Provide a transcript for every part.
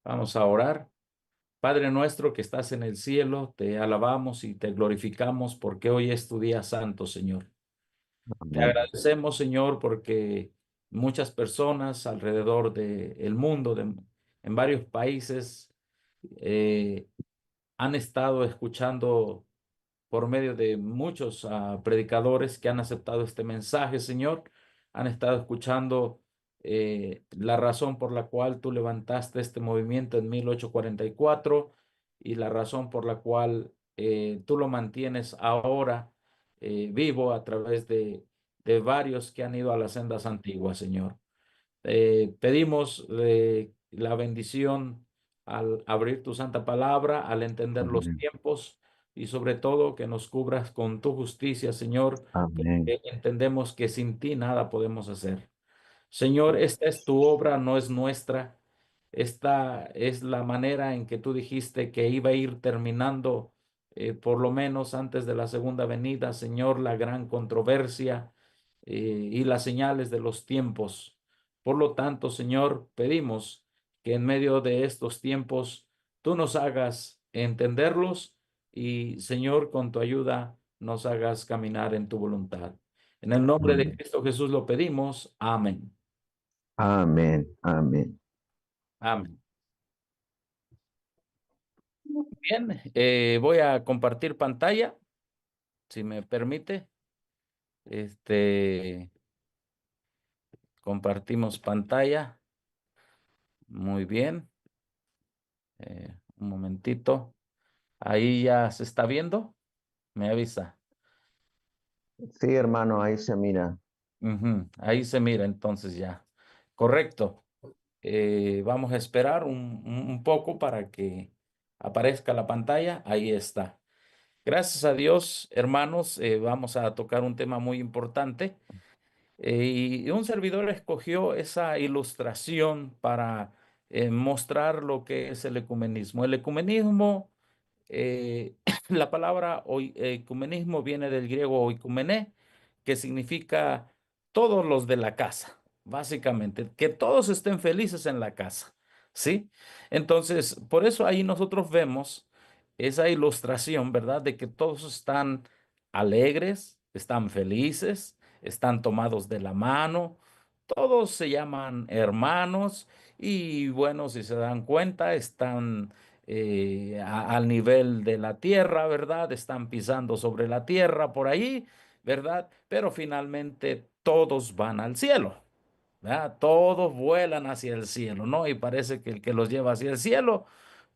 Vamos a orar. Padre nuestro que estás en el cielo, te alabamos y te glorificamos porque hoy es tu día santo, Señor. Te Amén. agradecemos, Señor, porque muchas personas alrededor del mundo, en varios países, eh, han estado escuchando por medio de muchos predicadores que han aceptado este mensaje, Señor, han estado escuchando la razón por la cual tú levantaste este movimiento en 1844 y la razón por la cual tú lo mantienes ahora vivo a través de varios que han ido a las sendas antiguas, Señor. Pedimos la bendición al abrir tu santa palabra, al entender los Amén. tiempos y sobre todo que nos cubras con tu justicia, Señor, Amén. porque entendemos que sin ti nada podemos hacer. Señor, esta es tu obra, no es nuestra. Esta es la manera en que tú dijiste que iba a ir terminando, por lo menos antes de la segunda venida, Señor, la gran controversia y las señales de los tiempos. Por lo tanto, Señor, pedimos que en medio de estos tiempos tú nos hagas entenderlos y, Señor, con tu ayuda nos hagas caminar en tu voluntad. En el nombre de Amén. Cristo Jesús lo pedimos. Amén. Amén. Amén. Amén. Bien, voy a compartir pantalla, si me permite. Este, compartimos pantalla. Muy bien. Un momentito. Ahí ya se está viendo. Me avisa. Sí, hermano, ahí se mira. Ujú, ahí se mira entonces ya. Correcto. Vamos a esperar un poco para que aparezca la pantalla. Ahí está. Gracias a Dios, hermanos, vamos a tocar un tema muy importante. Y un servidor escogió esa ilustración para mostrar lo que es el ecumenismo. El ecumenismo, la palabra ecumenismo viene del griego oikumené, que significa todos los de la casa, básicamente, que todos estén felices en la casa, ¿sí? Entonces, por eso ahí nosotros vemos esa ilustración, ¿verdad? De que todos están alegres, están felices, están tomados de la mano, todos se llaman hermanos y bueno, si se dan cuenta, están al nivel de la tierra, ¿verdad? Están pisando sobre la tierra por ahí, ¿verdad? Pero finalmente todos van al cielo, ¿verdad? Todos vuelan hacia el cielo, ¿no? Y parece que el que los lleva hacia el cielo,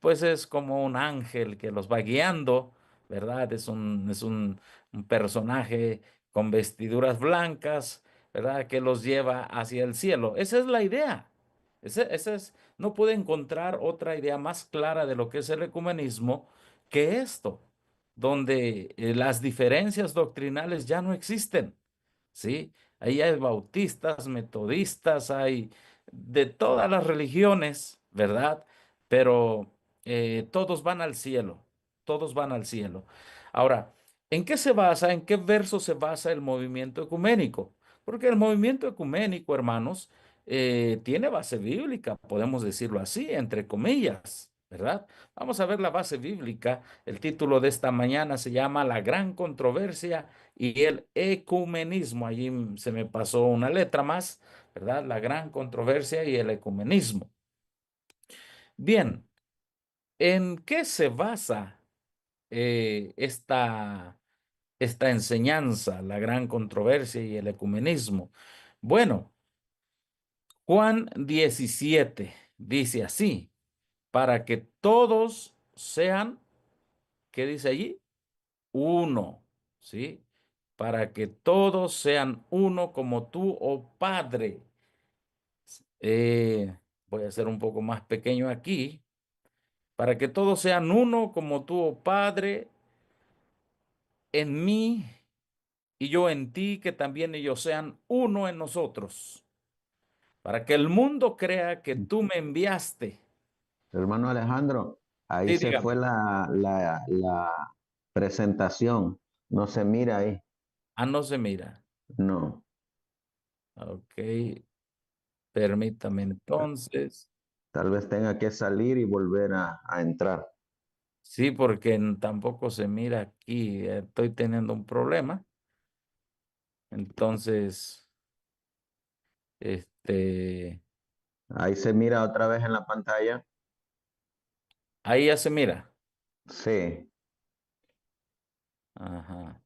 pues es como un ángel que los va guiando, ¿verdad? Un personaje con vestiduras blancas, ¿verdad? Que los lleva hacia el cielo. Esa es la idea. Ese es, no puede encontrar otra idea más clara de lo que es el ecumenismo que esto, donde las diferencias doctrinales ya no existen. ¿Sí? Ahí hay bautistas, metodistas, hay de todas las religiones, ¿verdad? Pero todos van al cielo, todos van al cielo. Ahora, ¿en qué se basa, en qué verso se basa el movimiento ecuménico? Porque el movimiento ecuménico, hermanos, tiene base bíblica, podemos decirlo así, entre comillas, ¿verdad? Vamos a ver la base bíblica. El título de esta mañana se llama La gran controversia y el ecumenismo. Allí se me pasó una letra más, ¿verdad? La gran controversia y el ecumenismo. Bien, ¿en qué se basa esta enseñanza, la gran controversia y el ecumenismo? Bueno, Juan 17 dice así, para que todos sean, ¿qué dice allí? Uno, ¿sí? Para que todos sean uno como tú, oh Padre. Voy a hacer un poco más pequeño aquí. Para que todos sean uno como tú, oh Padre, en mí y yo en ti, que también ellos sean uno en nosotros. Para que el mundo crea que tú me enviaste. Hermano Alejandro, ahí Sí, se dígame. fue la presentación. No se mira ahí. Ah, no se mira. No. Ok, permítame entonces. Tal vez tenga que salir y volver a entrar. Sí, porque tampoco se mira aquí. Estoy teniendo un problema. Entonces, este, Ahí se mira otra vez en la pantalla. ahí ya se mira. Sí. Ajá.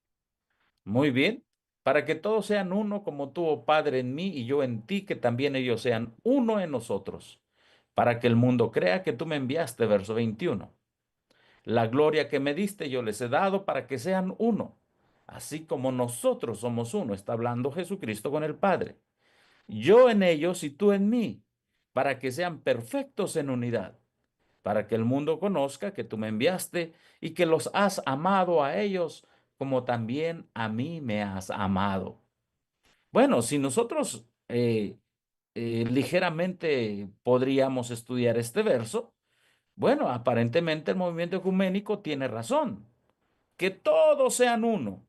Muy bien. Para que todos sean uno como tú, oh Padre, en mí y yo en ti, que también ellos sean uno en nosotros. Para que el mundo crea que tú me enviaste, verso 21. La gloria que me diste yo les he dado para que sean uno. Así como nosotros somos uno, está hablando Jesucristo con el Padre. Yo en ellos y tú en mí, para que sean perfectos en unidad, para que el mundo conozca que tú me enviaste y que los has amado a ellos como también a mí me has amado. Bueno, si nosotros ligeramente podríamos estudiar este verso, bueno, aparentemente el movimiento ecuménico tiene razón, que todos sean uno.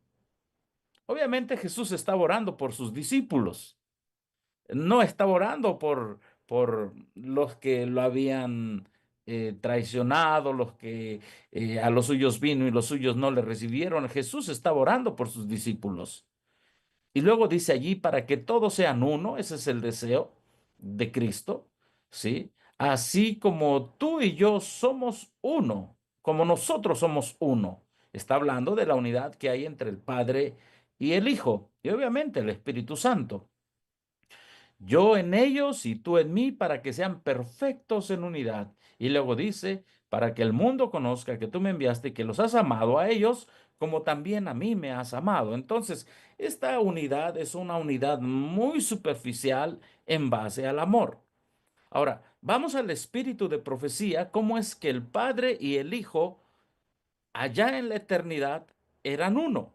Obviamente Jesús estaba orando por sus discípulos. No estaba orando por los que lo habían traicionado, los que a los suyos vino y los suyos no le recibieron. Jesús estaba orando por sus discípulos. Y luego dice allí, para que todos sean uno, ese es el deseo de Cristo, ¿sí? Así como tú y yo somos uno, como nosotros somos uno. Está hablando de la unidad que hay entre el Padre y el Hijo, y obviamente el Espíritu Santo. Yo en ellos y tú en mí, para que sean perfectos en unidad. Y luego dice, para que el mundo conozca que tú me enviaste y que los has amado a ellos, como también a mí me has amado. Entonces, esta unidad es una unidad muy superficial en base al amor. Ahora, vamos al espíritu de profecía, cómo es que el Padre y el Hijo allá en la eternidad eran uno.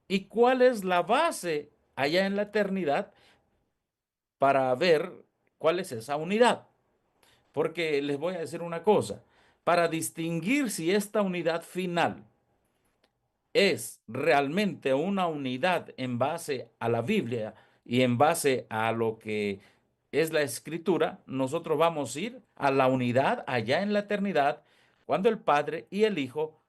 ¿Y cuál es la base allá en la eternidad para ver cuál es esa unidad? Porque les voy a decir una cosa, para distinguir si esta unidad final es realmente una unidad en base a la Biblia y en base a lo que es la escritura, nosotros vamos a ir a la unidad allá en la eternidad, cuando el Padre y el Hijo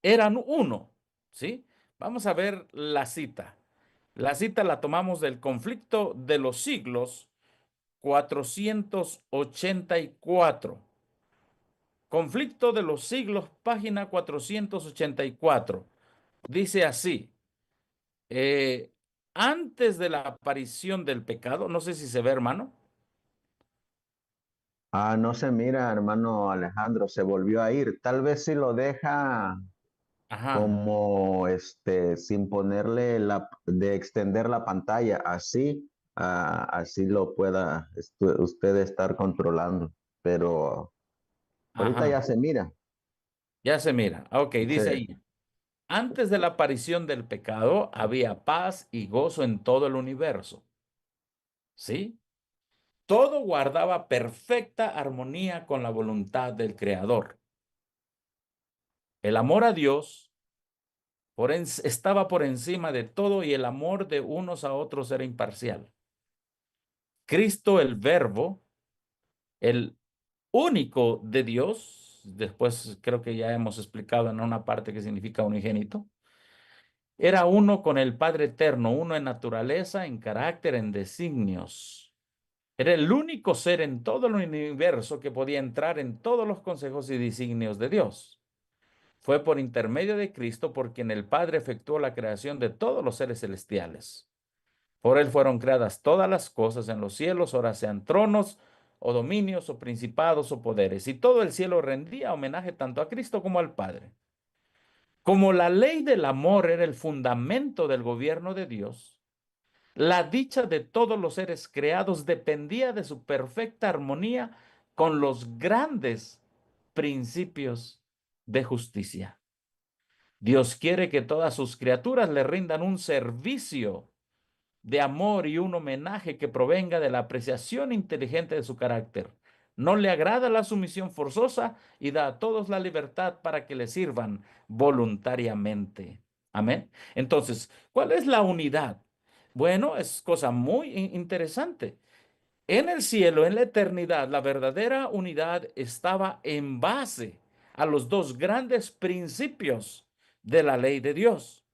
eran uno, ¿sí? Vamos a ver la cita. La cita la tomamos del conflicto de los siglos 484. Conflicto de los siglos, página 484. Dice así, eh, antes de la aparición del pecado, no sé si se ve, hermano. Ah, no se mira, hermano Alejandro, se volvió a ir. Tal vez si lo deja Ajá, como sin ponerle de extender la pantalla, así, así lo pueda usted estar controlando. Pero ahorita ajá, ya se mira. ya se mira. Ok, Sí. dice ahí, antes de la aparición del pecado había paz y gozo en todo el universo, ¿sí? Todo guardaba perfecta armonía con la voluntad del Creador. El amor a Dios estaba por encima de todo y el amor de unos a otros era imparcial. Cristo, el Verbo, el único de Dios, después creo que ya hemos explicado en una parte que significa unigénito, era uno con el Padre Eterno, uno en naturaleza, en carácter, en designios. Era el único ser en todo el universo que podía entrar en todos los consejos y designios de Dios. Fue por intermedio de Cristo por quien el Padre efectuó la creación de todos los seres celestiales. Por él fueron creadas todas las cosas en los cielos, ora sean tronos o dominios o principados o poderes. Y todo el cielo rendía homenaje tanto a Cristo como al Padre. Como la ley del amor era el fundamento del gobierno de Dios, la dicha de todos los seres creados dependía de su perfecta armonía con los grandes principios de justicia. Dios quiere que todas sus criaturas le rindan un servicio de amor y un homenaje que provenga de la apreciación inteligente de su carácter. No le agrada la sumisión forzosa y da a todos la libertad para que le sirvan voluntariamente. Amén. Entonces, ¿cuál es la unidad? Bueno, es cosa muy interesante. En el cielo, en la eternidad, la verdadera unidad estaba en base a los dos grandes principios de la ley de Dios: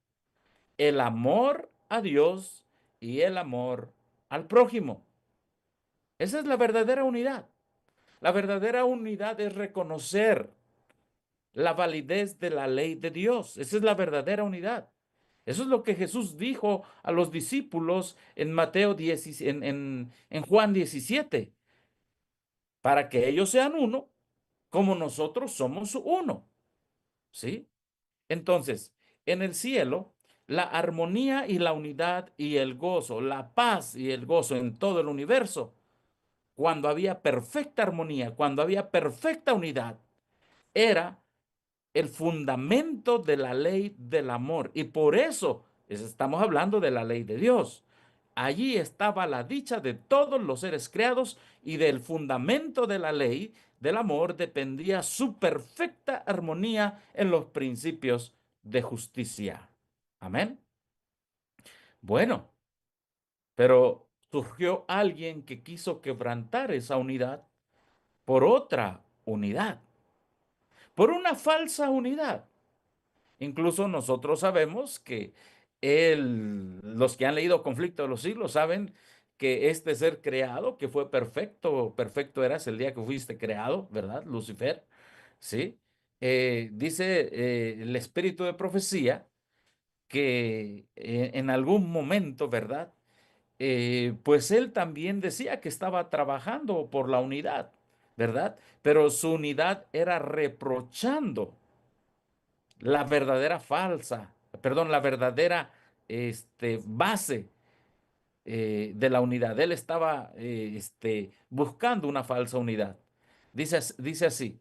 el amor a Dios y el amor al prójimo. Esa es la verdadera unidad. La verdadera unidad es reconocer la validez de la ley de Dios. Esa es la verdadera unidad. Eso es lo que Jesús dijo a los discípulos en Mateo 10, en Juan 17, para que ellos sean uno, como nosotros somos uno. ¿Sí? Entonces, en el cielo, la armonía y la unidad y el gozo, la paz y el gozo en todo el universo, cuando había perfecta armonía, cuando había perfecta unidad, era el fundamento de la ley del amor. Y por eso estamos hablando de la ley de Dios. Allí estaba la dicha de todos los seres creados, y del fundamento de la ley del amor dependía su perfecta armonía en los principios de justicia. Amén. Bueno, pero surgió alguien que quiso quebrantar esa unidad por otra unidad, por una falsa unidad. Incluso nosotros sabemos que los que han leído Conflicto de los Siglos saben que este ser creado, que fue perfecto, perfecto eras el día que fuiste creado, ¿verdad? Lucifer, ¿sí? Dice el espíritu de profecía que en algún momento, ¿verdad? Pues él también decía que estaba trabajando por la unidad, ¿verdad? Pero su unidad era reprochando la verdadera la verdadera base de la unidad. Él estaba buscando una falsa unidad. Dice así: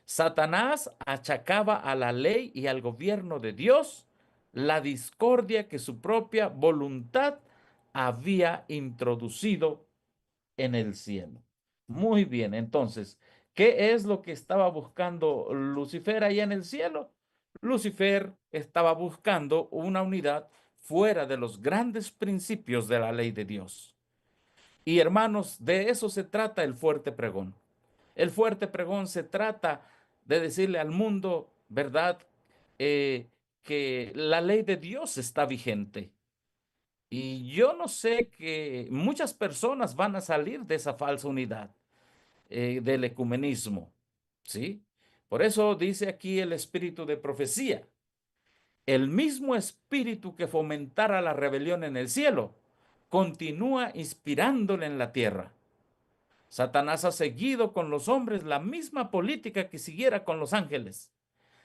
Satanás achacaba a la ley y al gobierno de Dios la discordia que su propia voluntad había introducido en el cielo. Muy bien, entonces, ¿qué es lo que estaba buscando Lucifer allá en el cielo? Lucifer estaba buscando una unidad fuera de los grandes principios de la ley de Dios. Y hermanos, de eso se trata el fuerte pregón. El fuerte pregón se trata de decirle al mundo, ¿verdad? Eh, que la ley de Dios está vigente. Y yo no sé, que muchas personas van a salir de esa falsa unidad del ecumenismo, ¿sí? Por eso dice aquí el espíritu de profecía: el mismo espíritu que fomentara la rebelión en el cielo continúa inspirándole en la tierra. Satanás ha seguido con los hombres la misma política que siguiera con los ángeles.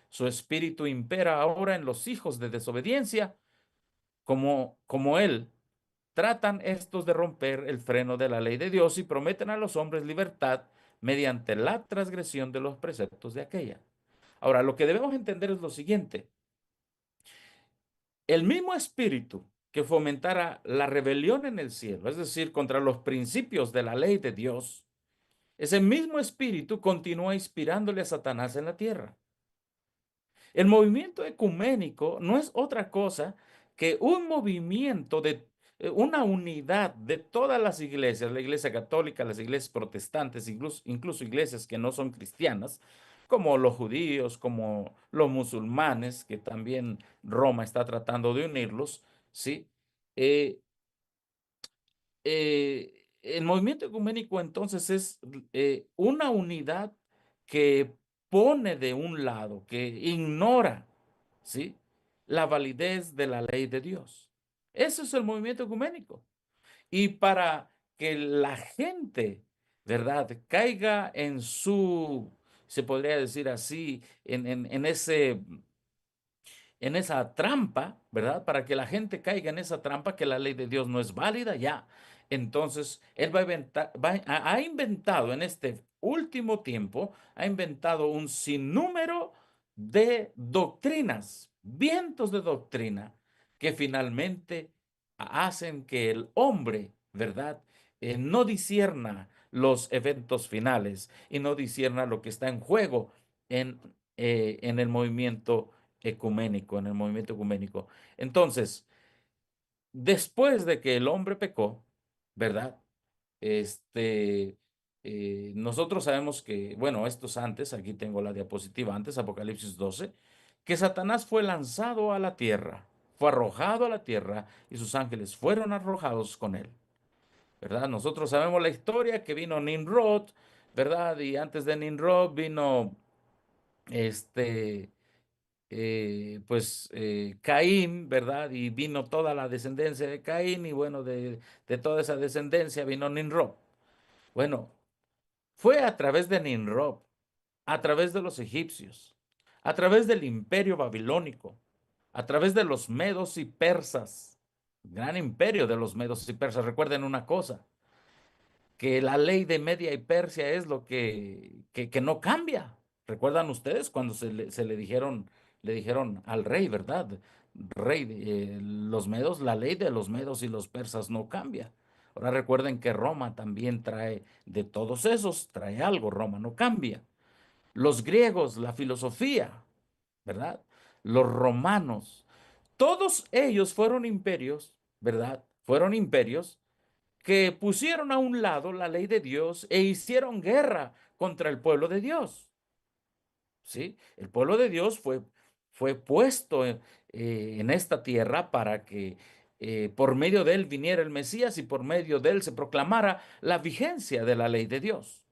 Su espíritu impera ahora en los hijos de desobediencia, como él. Tratan estos de romper el freno de la ley de Dios y prometen a los hombres libertad mediante la transgresión de los preceptos de aquella. Ahora, lo que debemos entender es lo siguiente: el mismo espíritu que fomentara la rebelión en el cielo, es decir, contra los principios de la ley de Dios, ese mismo espíritu continúa inspirándole a Satanás en la tierra. El movimiento ecuménico no es otra cosa que un movimiento de una unidad de todas las iglesias: la iglesia católica, las iglesias protestantes, incluso iglesias que no son cristianas, como los judíos, como los musulmanes, que también Roma está tratando de unirlos, ¿sí? Eh, el movimiento ecuménico entonces es una unidad que pone de un lado, que ignora, ¿sí?, la validez de la ley de Dios. Eso es el movimiento ecuménico. Y para que la gente, ¿verdad?, caiga en se podría decir así, en esa trampa, ¿verdad? Para que la gente caiga en esa trampa, que la ley de Dios no es válida ya. Entonces, él ha inventado en este último tiempo, ha inventado un sinnúmero de doctrinas, vientos de doctrina, que finalmente hacen que el hombre, ¿verdad?, no discierna los eventos finales y no discierna lo que está en juego en, en el movimiento ecuménico, en el movimiento ecuménico. Entonces, después de que el hombre pecó, ¿verdad? Este, nosotros sabemos que, bueno, esto es antes, aquí tengo la diapositiva antes, Apocalipsis 12, que Satanás fue lanzado a la tierra, fue arrojado a la tierra y sus ángeles fueron arrojados con él, ¿verdad? Nosotros sabemos la historia que vino Nimrod, ¿verdad? Y antes de Nimrod vino este, Caín, ¿verdad? Y vino toda la descendencia de Caín y bueno, de toda esa descendencia vino Nimrod. Bueno, fue a través de Nimrod, a través de los egipcios, a través del imperio babilónico, a través de los medos y persas, gran imperio de los medos y persas. Recuerden una cosa, que la ley de Media y Persia es lo que no cambia. ¿Recuerdan ustedes cuando le dijeron al rey, ¿verdad? Rey, los medos, la ley de los medos y los persas no cambia. Ahora recuerden que Roma también trae, de todos esos, trae algo, Roma no cambia. Los griegos, la filosofía, ¿verdad? Los romanos, todos ellos fueron imperios, ¿verdad? Fueron imperios que pusieron a un lado la ley de Dios e hicieron guerra contra el pueblo de Dios. ¿Sí? El pueblo de Dios fue puesto en esta tierra para que por medio de él viniera el Mesías y por medio de él se proclamara la vigencia de la ley de Dios.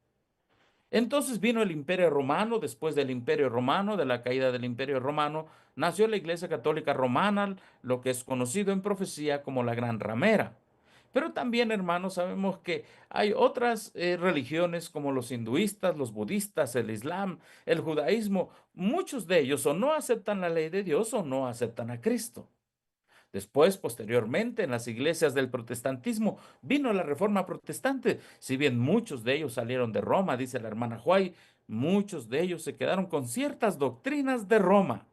Entonces vino el Imperio Romano, después del Imperio Romano, de la caída del Imperio Romano, nació la Iglesia Católica Romana, lo que es conocido en profecía como la Gran Ramera. Pero también, hermanos, sabemos que hay otras religiones como los hinduistas, los budistas, el islam, el judaísmo. Muchos de ellos o no aceptan la ley de Dios o no aceptan a Cristo. Después, posteriormente, en las iglesias del protestantismo vino la reforma protestante. Si bien muchos de ellos salieron de Roma, dice la hermana White, muchos de ellos se quedaron con ciertas doctrinas de Roma.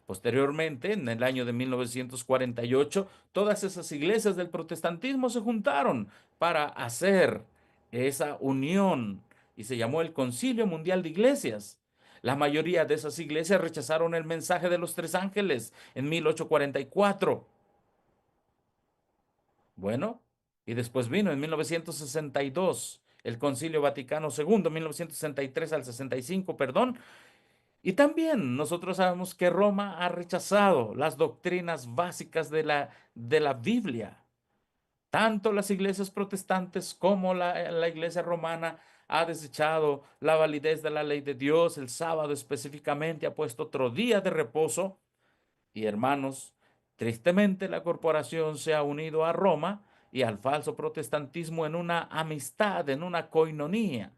Posteriormente, en el año de 1948, todas esas iglesias del protestantismo se juntaron para hacer esa unión y se llamó el Concilio Mundial de Iglesias. La mayoría de esas iglesias rechazaron el mensaje de los tres ángeles en 1844. Bueno, y después vino en 1962 el Concilio Vaticano II, 1963 al 65, perdón. Y también nosotros sabemos que Roma ha rechazado las doctrinas básicas de la Biblia. Tanto las iglesias protestantes como la iglesia romana ha desechado la validez de la ley de Dios. El sábado específicamente ha puesto otro día de reposo. Y hermanos, tristemente la corporación se ha unido a Roma y al falso protestantismo en una amistad, en una coinonía.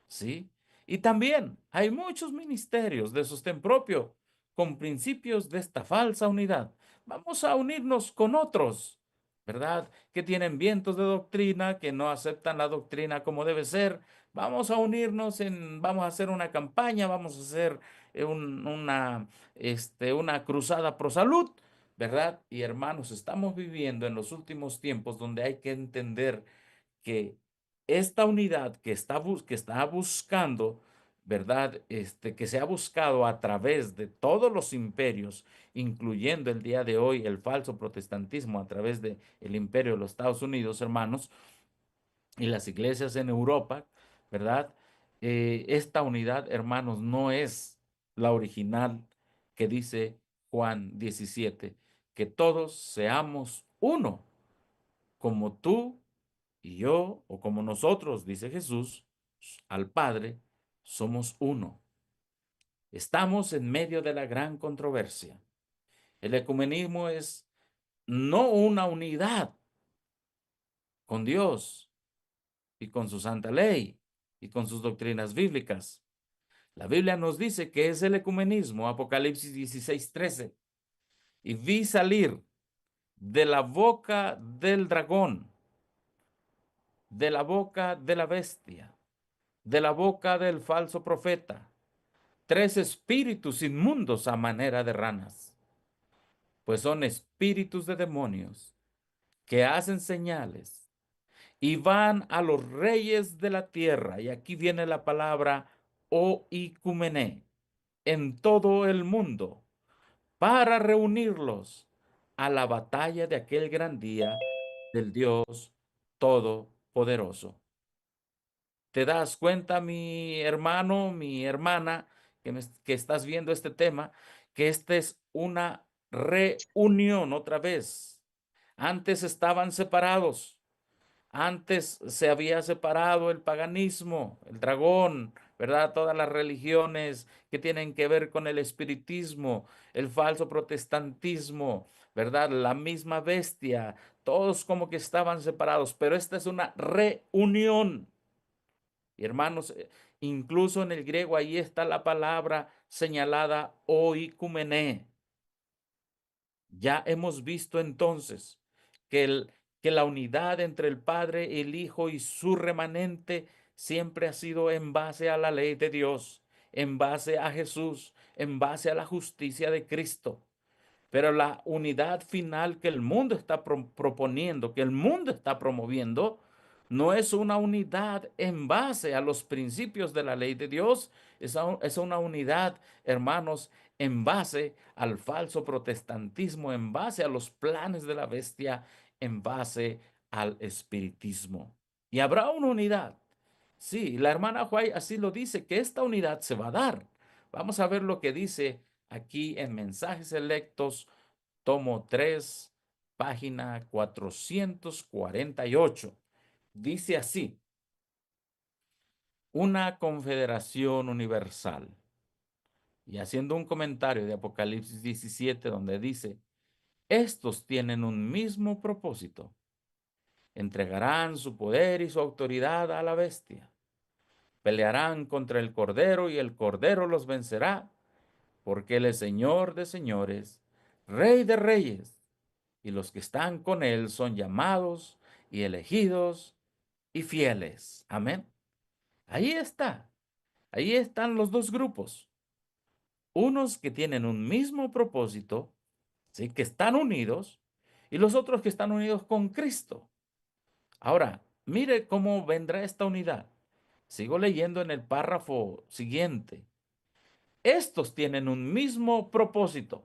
¿Sí? Y también hay muchos ministerios de sostén propio con principios de esta falsa unidad. Vamos a unirnos con otros, ¿verdad? Que tienen vientos de doctrina, que no aceptan la doctrina como debe ser. Vamos a unirnos vamos a hacer una campaña, vamos a hacer una cruzada pro salud, ¿verdad? Y hermanos, estamos viviendo en los últimos tiempos donde hay que entender que esta unidad que está buscando, ¿verdad? Que se ha buscado a través de todos los imperios, incluyendo el día de hoy el falso protestantismo a través del imperio de los Estados Unidos, hermanos, y las iglesias en Europa, ¿verdad? Esta unidad, hermanos, no es la original que dice Juan 17, que todos seamos uno, como tú y yo, o como nosotros, dice Jesús, al Padre, somos uno. Estamos en medio de la gran controversia. El ecumenismo es no una unidad con Dios y con su santa ley y con sus doctrinas bíblicas. La Biblia nos dice que es el ecumenismo, Apocalipsis 16:13. Y vi salir de la boca del dragón, de la boca de la bestia, de la boca del falso profeta, tres espíritus inmundos a manera de ranas, pues son espíritus de demonios que hacen señales y van a los reyes de la tierra, y aquí viene la palabra oikumené, en todo el mundo, para reunirlos a la batalla de aquel gran día del Dios Todopoderoso. ¿Te das cuenta, mi hermano, mi hermana, que estás viendo este tema, que esta es una reunión otra vez? Antes estaban separados. Antes se había separado el paganismo, el dragón, ¿verdad? Todas las religiones que tienen que ver con el espiritismo, el falso protestantismo, ¿verdad? La misma bestia, todos como que estaban separados, pero esta es una reunión. Y hermanos, incluso en el griego ahí está la palabra señalada oikumené. Ya hemos visto entonces que, que la unidad entre el Padre, el Hijo y su remanente siempre ha sido en base a la ley de Dios, en base a Jesús, en base a la justicia de Cristo. Pero la unidad final que el mundo está proponiendo, que el mundo está promoviendo, no es una unidad en base a los principios de la ley de Dios, es una unidad, hermanos, en base al falso protestantismo, en base a los planes de la bestia, en base al espiritismo. Y habrá una unidad. Sí, la hermana White así lo dice, que esta unidad se va a dar. Vamos a ver lo que dice aquí en Mensajes Selectos, tomo 3, página 448. Dice así: una confederación universal. Y haciendo un comentario de Apocalipsis 17, donde dice, estos tienen un mismo propósito. Entregarán su poder y su autoridad a la bestia. Pelearán contra el Cordero y el Cordero los vencerá, porque Él es Señor de señores, Rey de reyes, y los que están con Él son llamados y elegidos y fieles. Amén. Ahí está. Ahí están los dos grupos. Unos que tienen un mismo propósito, ¿sí? Que están unidos, y los otros que están unidos con Cristo. Ahora, mire cómo vendrá esta unidad. Sigo leyendo en el párrafo siguiente. Estos tienen un mismo propósito.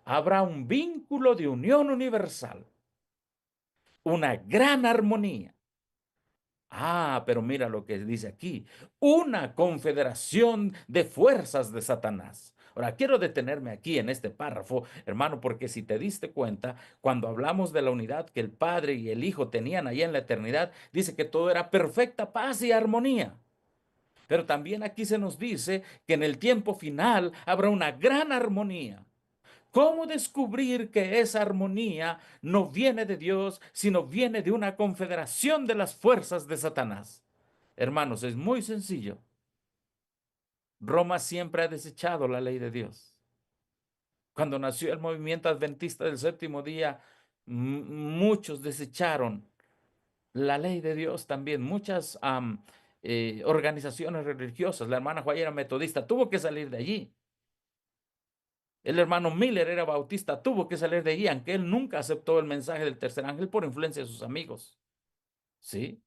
Habrá un vínculo de unión universal, una gran armonía. Ah, pero mira lo que dice aquí, una confederación de fuerzas de Satanás. Ahora, quiero detenerme aquí en este párrafo, hermano, porque si te diste cuenta, cuando hablamos de la unidad que el Padre y el Hijo tenían allá en la eternidad, dice que todo era perfecta paz y armonía. Pero también aquí se nos dice que en el tiempo final habrá una gran armonía. ¿Cómo descubrir que esa armonía no viene de Dios, sino viene de una confederación de las fuerzas de Satanás? Hermanos, es muy sencillo. Roma siempre ha desechado la ley de Dios. Cuando nació el movimiento adventista del séptimo día, muchos desecharon la ley de Dios también. Muchas organizaciones religiosas, la hermana Juárez era metodista, tuvo que salir de allí. El hermano Miller era bautista, tuvo que salir de allí, aunque él nunca aceptó el mensaje del tercer ángel por influencia de sus amigos. ¿Sí?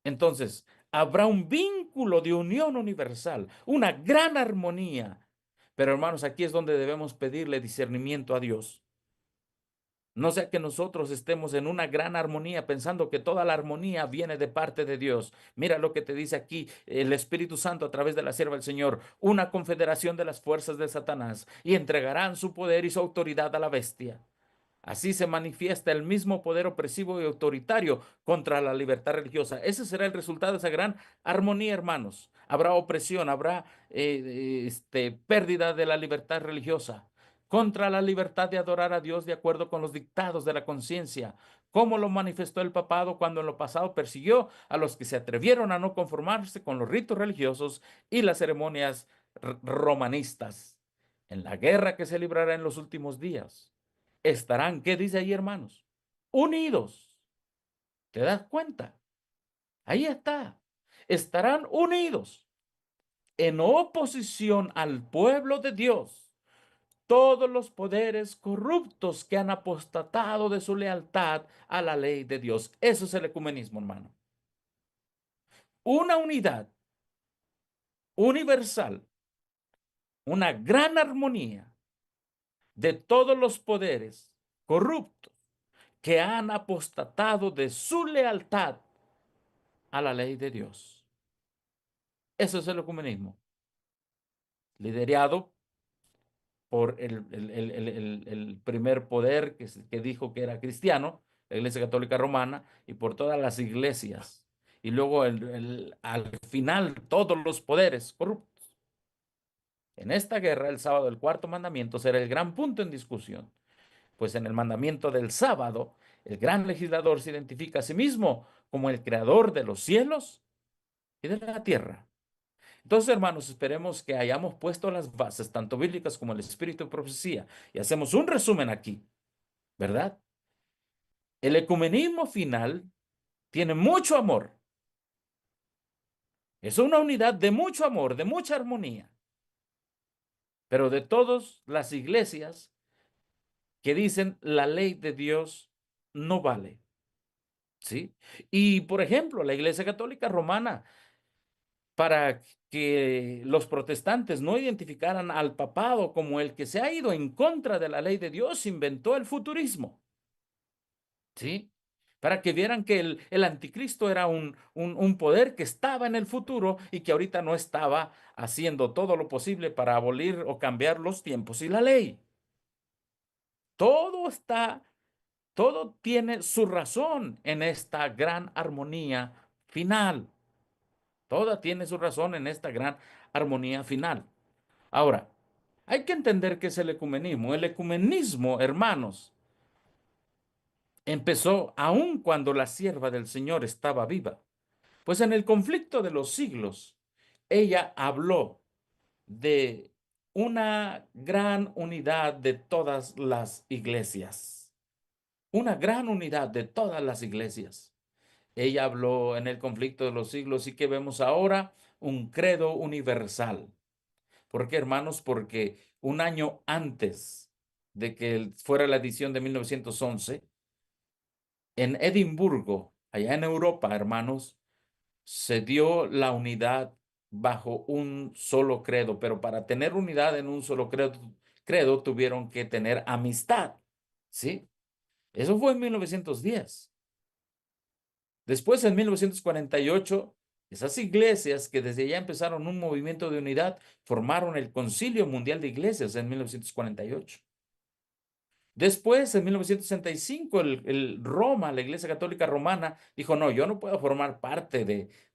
Entonces, habrá un vínculo de unión universal, una gran armonía. Pero hermanos, aquí es donde debemos pedirle discernimiento a Dios. No sea que nosotros estemos en una gran armonía pensando que toda la armonía viene de parte de Dios. Mira lo que te dice aquí el Espíritu Santo a través de la sierva del Señor, una confederación de las fuerzas de Satanás, y entregarán su poder y su autoridad a la bestia. Así se manifiesta el mismo poder opresivo y autoritario contra la libertad religiosa. Ese será el resultado de esa gran armonía, hermanos. Habrá opresión, habrá pérdida de la libertad religiosa contra la libertad de adorar a Dios de acuerdo con los dictados de la conciencia, como lo manifestó el papado cuando en lo pasado persiguió a los que se atrevieron a no conformarse con los ritos religiosos y las ceremonias romanistas. En la guerra que se librará en los últimos días estarán, ¿qué dice ahí, hermanos? Unidos. ¿Te das cuenta? Ahí está. Estarán unidos en oposición al pueblo de Dios. Todos los poderes corruptos que han apostatado de su lealtad a la ley de Dios. Eso es el ecumenismo, hermano. Una unidad universal, una gran armonía de todos los poderes corruptos que han apostatado de su lealtad a la ley de Dios. Eso es el ecumenismo, liderado por el primer poder que dijo que era cristiano, la Iglesia Católica Romana, y por todas las iglesias. Y luego al final todos los poderes corruptos. En esta guerra, el sábado del cuarto mandamiento será el gran punto en discusión, pues en el mandamiento del sábado, el gran legislador se identifica a sí mismo como el creador de los cielos y de la tierra. Entonces, hermanos, esperemos que hayamos puesto las bases, tanto bíblicas como el espíritu de profecía, y hacemos un resumen aquí, ¿verdad? El ecumenismo final tiene mucho amor. Es una unidad de mucho amor, de mucha armonía, pero de todas las iglesias que dicen la ley de Dios no vale, ¿sí? Y, por ejemplo, la Iglesia Católica Romana, para que los protestantes no identificaran al papado como el que se ha ido en contra de la ley de Dios, inventó el futurismo, ¿sí? Para que vieran que el anticristo era un poder que estaba en el futuro y que ahorita no estaba haciendo todo lo posible para abolir o cambiar los tiempos y la ley. Todo está, todo tiene su razón en esta gran armonía final. Toda tiene su razón en esta gran armonía final. Ahora, hay que entender qué es el ecumenismo. El ecumenismo, hermanos, empezó aún cuando la sierva del Señor estaba viva. Pues en el conflicto de los siglos, ella habló de una gran unidad de todas las iglesias. Una gran unidad de todas las iglesias. Ella habló en el conflicto de los siglos y que vemos ahora un credo universal. ¿Por qué, hermanos? Porque un año antes de que fuera la edición de 1911, en Edimburgo, allá en Europa, hermanos, se dio la unidad bajo un solo credo, pero para tener unidad en un solo credo tuvieron que tener amistad, ¿sí? Eso fue en 1910. Después, en 1948, esas iglesias que desde allá empezaron un movimiento de unidad, formaron el Concilio Mundial de Iglesias en 1948. Después, en 1965, Roma, la Iglesia Católica Romana, dijo, no, yo no puedo formar parte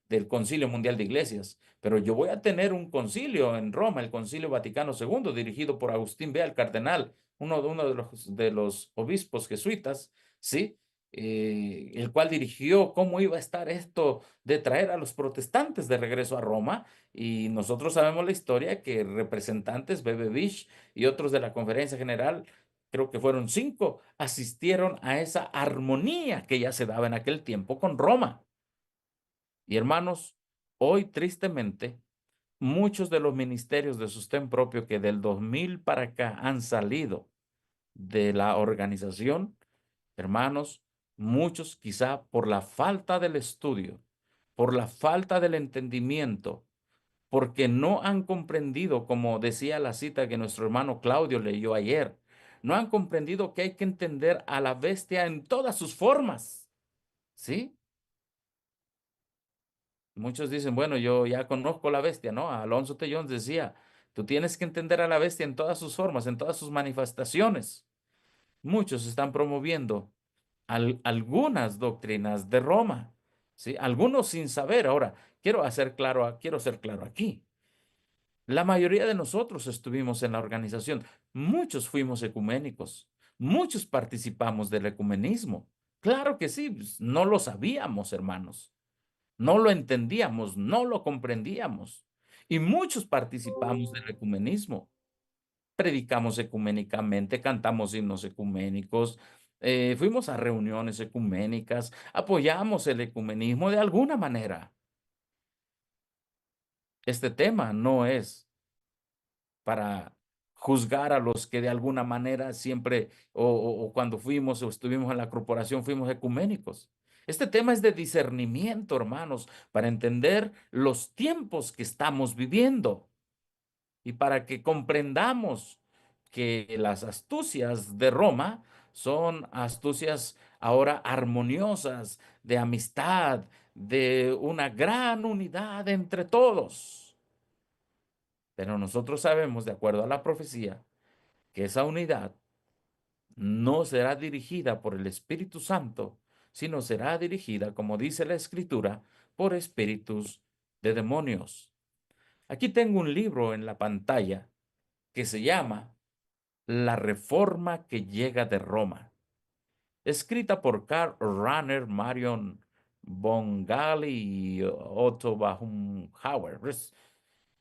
del Concilio Mundial de Iglesias, pero yo voy a tener un concilio en Roma, el Concilio Vaticano II, dirigido por Agustín Bea, el cardenal, uno de los obispos jesuitas, ¿sí? El cual dirigió cómo iba a estar esto de traer a los protestantes de regreso a Roma. Y nosotros sabemos la historia que representantes, Bebe Bish y otros de la Conferencia General, creo que fueron 5, asistieron a esa armonía que ya se daba en aquel tiempo con Roma. Y hermanos, hoy tristemente, muchos de los ministerios de sostén propio que del 2000 para acá han salido de la organización, hermanos, muchos quizá por la falta del estudio, por la falta del entendimiento, porque no han comprendido, como decía la cita que nuestro hermano Claudio leyó ayer, no han comprendido que hay que entender a la bestia en todas sus formas, ¿sí? Muchos dicen, bueno, yo ya conozco la bestia, ¿no? Alonso Tellón decía, tú tienes que entender a la bestia en todas sus formas, en todas sus manifestaciones. Muchos están promoviendo algunas doctrinas de Roma, ¿sí? Algunos sin saber. Ahora, quiero ser claro aquí. La mayoría de nosotros estuvimos en la organización. Muchos fuimos ecuménicos. Muchos participamos del ecumenismo. Claro que sí, pues, no lo sabíamos, hermanos. No lo entendíamos, no lo comprendíamos. Y muchos participamos del ecumenismo. Predicamos ecuménicamente, cantamos himnos ecuménicos, fuimos a reuniones ecuménicas, apoyamos el ecumenismo de alguna manera. Este tema no es para juzgar a los que de alguna manera siempre o cuando fuimos o estuvimos en la corporación fuimos ecuménicos. Este tema es de discernimiento, hermanos, para entender los tiempos que estamos viviendo y para que comprendamos que las astucias de Roma son astucias ahora armoniosas, de amistad, de una gran unidad entre todos. Pero nosotros sabemos, de acuerdo a la profecía, que esa unidad no será dirigida por el Espíritu Santo, sino será dirigida, como dice la Escritura, por espíritus de demonios. Aquí tengo un libro en la pantalla que se llama La Reforma que llega de Roma, escrita por Karl Rahner, Marion Bongali y Otto Baumhauer. Es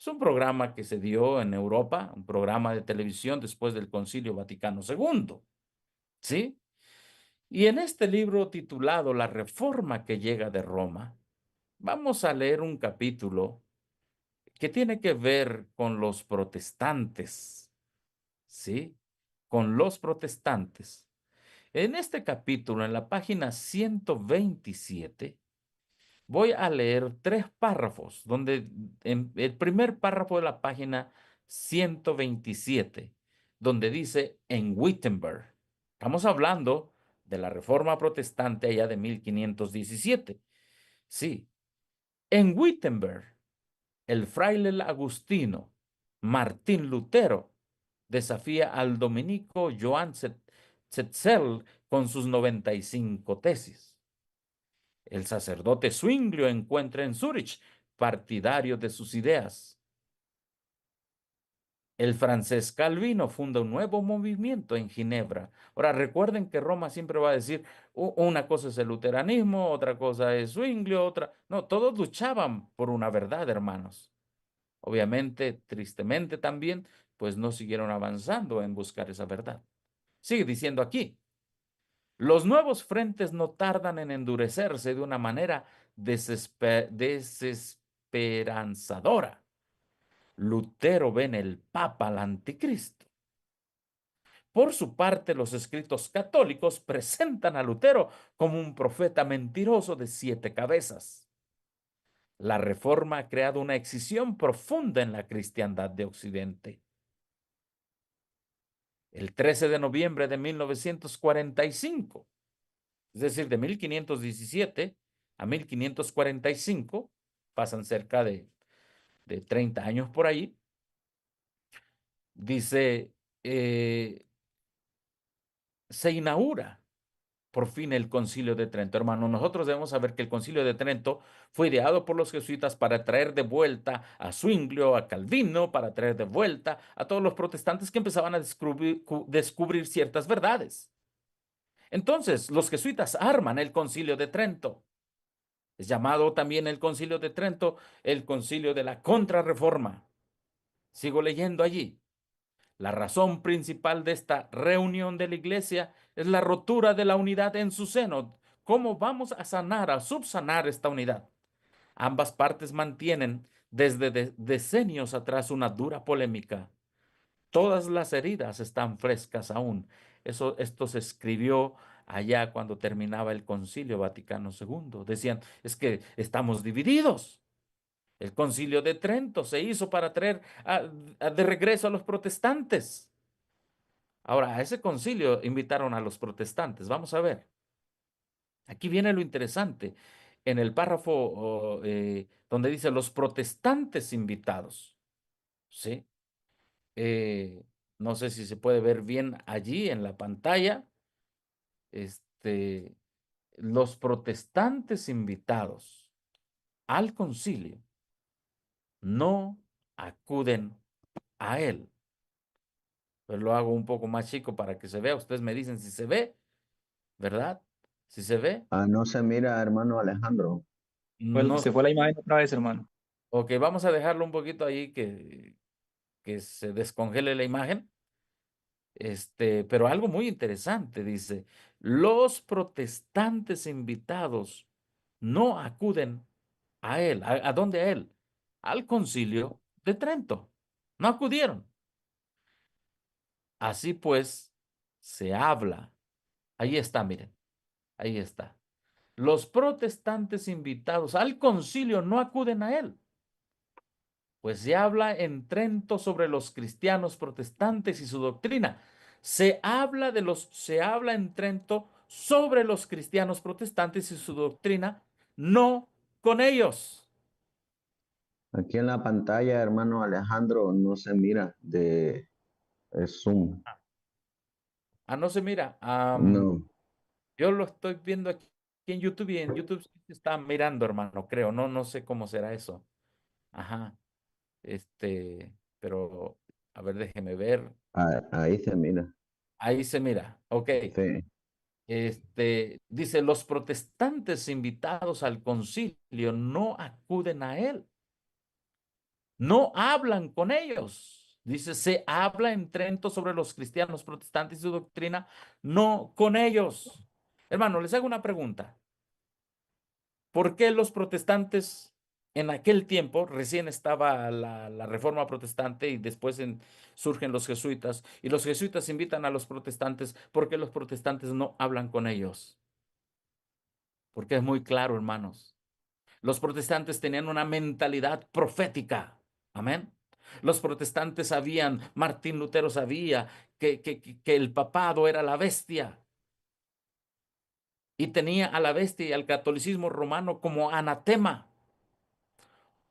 un programa que se dio en Europa, un programa de televisión después del Concilio Vaticano II. ¿Sí? Y en este libro titulado La Reforma que llega de Roma, vamos a leer un capítulo que tiene que ver con los protestantes, ¿sí? Con los protestantes. En este capítulo, en la página 127, voy a leer tres párrafos, donde en el primer párrafo de la página 127, donde dice en Wittenberg. Estamos hablando de la Reforma Protestante allá de 1517. Sí, en Wittenberg, el fraile agustino Martín Lutero desafía al dominico Johann Tetzel con sus 95 tesis. El sacerdote Zwinglio encuentra en Zúrich partidario de sus ideas. El francés Calvino funda un nuevo movimiento en Ginebra. Ahora, recuerden que Roma siempre va a decir, una cosa es el luteranismo, otra cosa es Zwinglio, otra... No, todos luchaban por una verdad, hermanos. Obviamente, tristemente también, pues no siguieron avanzando en buscar esa verdad. Sigue diciendo aquí, los nuevos frentes no tardan en endurecerse de una manera desesperanzadora. Lutero ve en el Papa al anticristo. Por su parte, los escritos católicos presentan a Lutero como un profeta mentiroso de 7 cabezas. La Reforma ha creado una excisión profunda en la cristiandad de Occidente. El 13 de noviembre de 1945, es decir, de 1517 a 1545, pasan cerca de 30 años por ahí, dice, se inaugura por fin el Concilio de Trento. Hermano, nosotros debemos saber que el Concilio de Trento fue ideado por los jesuitas para traer de vuelta a Zwinglio, a Calvino, para traer de vuelta a todos los protestantes que empezaban a descubrir ciertas verdades. Entonces, los jesuitas arman el Concilio de Trento. Es llamado también el Concilio de Trento el Concilio de la Contrarreforma. Sigo leyendo allí. La razón principal de esta reunión de la iglesia es la rotura de la unidad en su seno. ¿Cómo vamos a sanar, a subsanar esta unidad? Ambas partes mantienen desde decenios atrás una dura polémica. Todas las heridas están frescas aún. Esto se escribió allá cuando terminaba el Concilio Vaticano II. Decían, es que estamos divididos. El Concilio de Trento se hizo para traer de regreso a los protestantes. Ahora, a ese concilio invitaron a los protestantes. Vamos a ver. Aquí viene lo interesante. En el párrafo donde dice los protestantes invitados. ¿Sí? Eh, no sé si se puede ver bien allí en la pantalla. Este, los protestantes invitados al concilio no acuden a él. Pero lo hago un poco más chico para que se vea. Ustedes me dicen si se ve, ¿verdad? Si se ve. Ah, no se mira, hermano Alejandro. No, Se fue la imagen otra vez, hermano. ok, vamos a dejarlo un poquito ahí que se descongele la imagen. Pero algo muy interesante, dice, los protestantes invitados no acuden a él. ¿A dónde a él? Al concilio de Trento. No acudieron. Así pues, se habla. Ahí está, miren, ahí está. Los protestantes invitados al concilio no acuden a él. Pues se habla en Trento sobre los cristianos protestantes y su doctrina. Se habla en Trento sobre los cristianos protestantes y su doctrina, no con ellos. Aquí en la pantalla, hermano Alejandro, no se mira de Zoom. Ah, no se mira. No. Yo lo estoy viendo aquí en YouTube y en YouTube sí se está mirando, hermano, creo. No, no sé cómo será eso. Ajá. Pero, a ver, déjeme ver. Ahí se mira. Ahí se mira. Ok. Sí. Dice, los protestantes invitados al concilio no acuden a él, no hablan con ellos. Dice, se habla en Trento sobre los cristianos protestantes y su doctrina, no con ellos. Hermano, les hago una pregunta. ¿Por qué los protestantes en aquel tiempo, recién estaba la reforma protestante y después surgen los jesuitas, y los jesuitas invitan a los protestantes, ¿por qué los protestantes no hablan con ellos? Porque es muy claro, hermanos. Los protestantes tenían una mentalidad profética. Amén. Los protestantes sabían, Martín Lutero sabía que el papado era la bestia y tenía a la bestia y al catolicismo romano como anatema.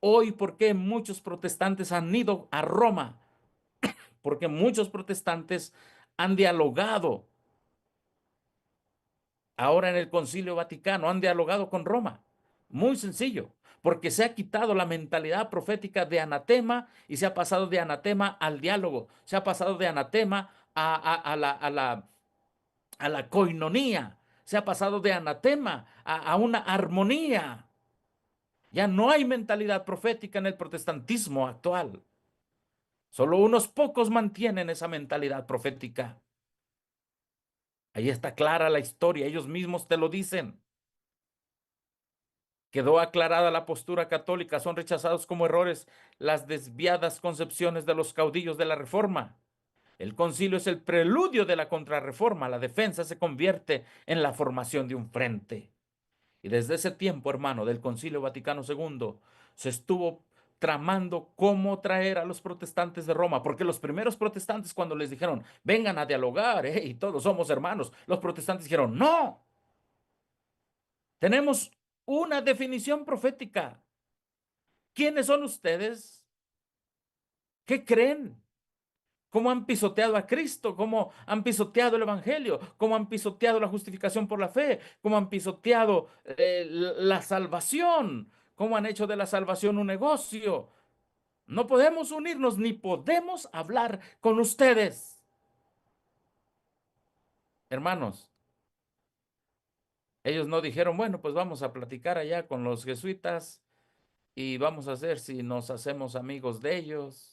Hoy, ¿por qué muchos protestantes han ido a Roma? Porque muchos protestantes han dialogado ahora en el Concilio Vaticano, han dialogado con Roma. Muy sencillo, porque se ha quitado la mentalidad profética de anatema y se ha pasado de anatema al diálogo, se ha pasado de anatema a la coinonía, se ha pasado de anatema a una armonía. Ya no hay mentalidad profética en el protestantismo actual. Solo unos pocos mantienen esa mentalidad profética. Ahí está clara la historia, ellos mismos te lo dicen. Quedó aclarada la postura católica, son rechazados como errores las desviadas concepciones de los caudillos de la Reforma. El concilio es el preludio de la contrarreforma, la defensa se convierte en la formación de un frente. Y desde ese tiempo, hermano, del Concilio Vaticano II, se estuvo tramando cómo traer a los protestantes de Roma, porque los primeros protestantes cuando les dijeron, vengan a dialogar, y todos somos hermanos, los protestantes dijeron, no, tenemos una definición profética. ¿Quiénes son ustedes? ¿Qué creen? ¿Cómo han pisoteado a Cristo? ¿Cómo han pisoteado el Evangelio? ¿Cómo han pisoteado la justificación por la fe? ¿Cómo han pisoteado la salvación? ¿Cómo han hecho de la salvación un negocio? No podemos unirnos ni podemos hablar con ustedes. Hermanos, ellos no dijeron, bueno, pues vamos a platicar allá con los jesuitas y vamos a ver si nos hacemos amigos de ellos.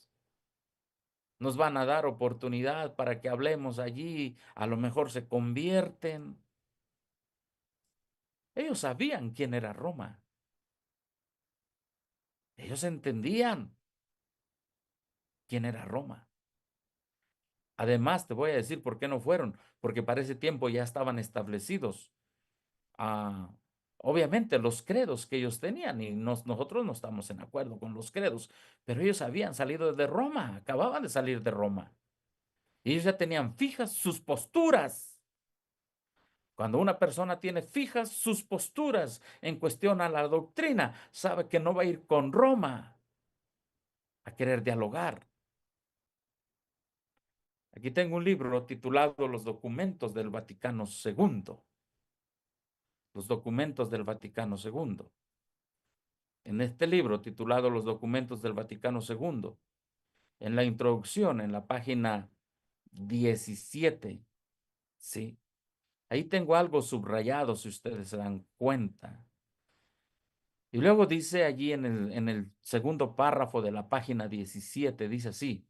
Nos van a dar oportunidad para que hablemos allí, a lo mejor se convierten. Ellos sabían quién era Roma. Ellos entendían quién era Roma. Además, te voy a decir por qué no fueron, porque para ese tiempo ya estaban establecidos, ah, obviamente, los credos que ellos tenían, y nosotros no estamos en acuerdo con los credos, pero ellos habían salido de Roma, acababan de salir de Roma, y ellos ya tenían fijas sus posturas. Cuando una persona tiene fijas sus posturas en cuestión a la doctrina, sabe que no va a ir con Roma a querer dialogar. Aquí tengo un libro titulado Los documentos del Vaticano II. Los documentos del Vaticano II. En este libro titulado Los documentos del Vaticano II, en la introducción, en la página 17, ¿sí? Ahí tengo algo subrayado, si ustedes se dan cuenta. Y luego dice allí en el segundo párrafo de la página 17, dice así: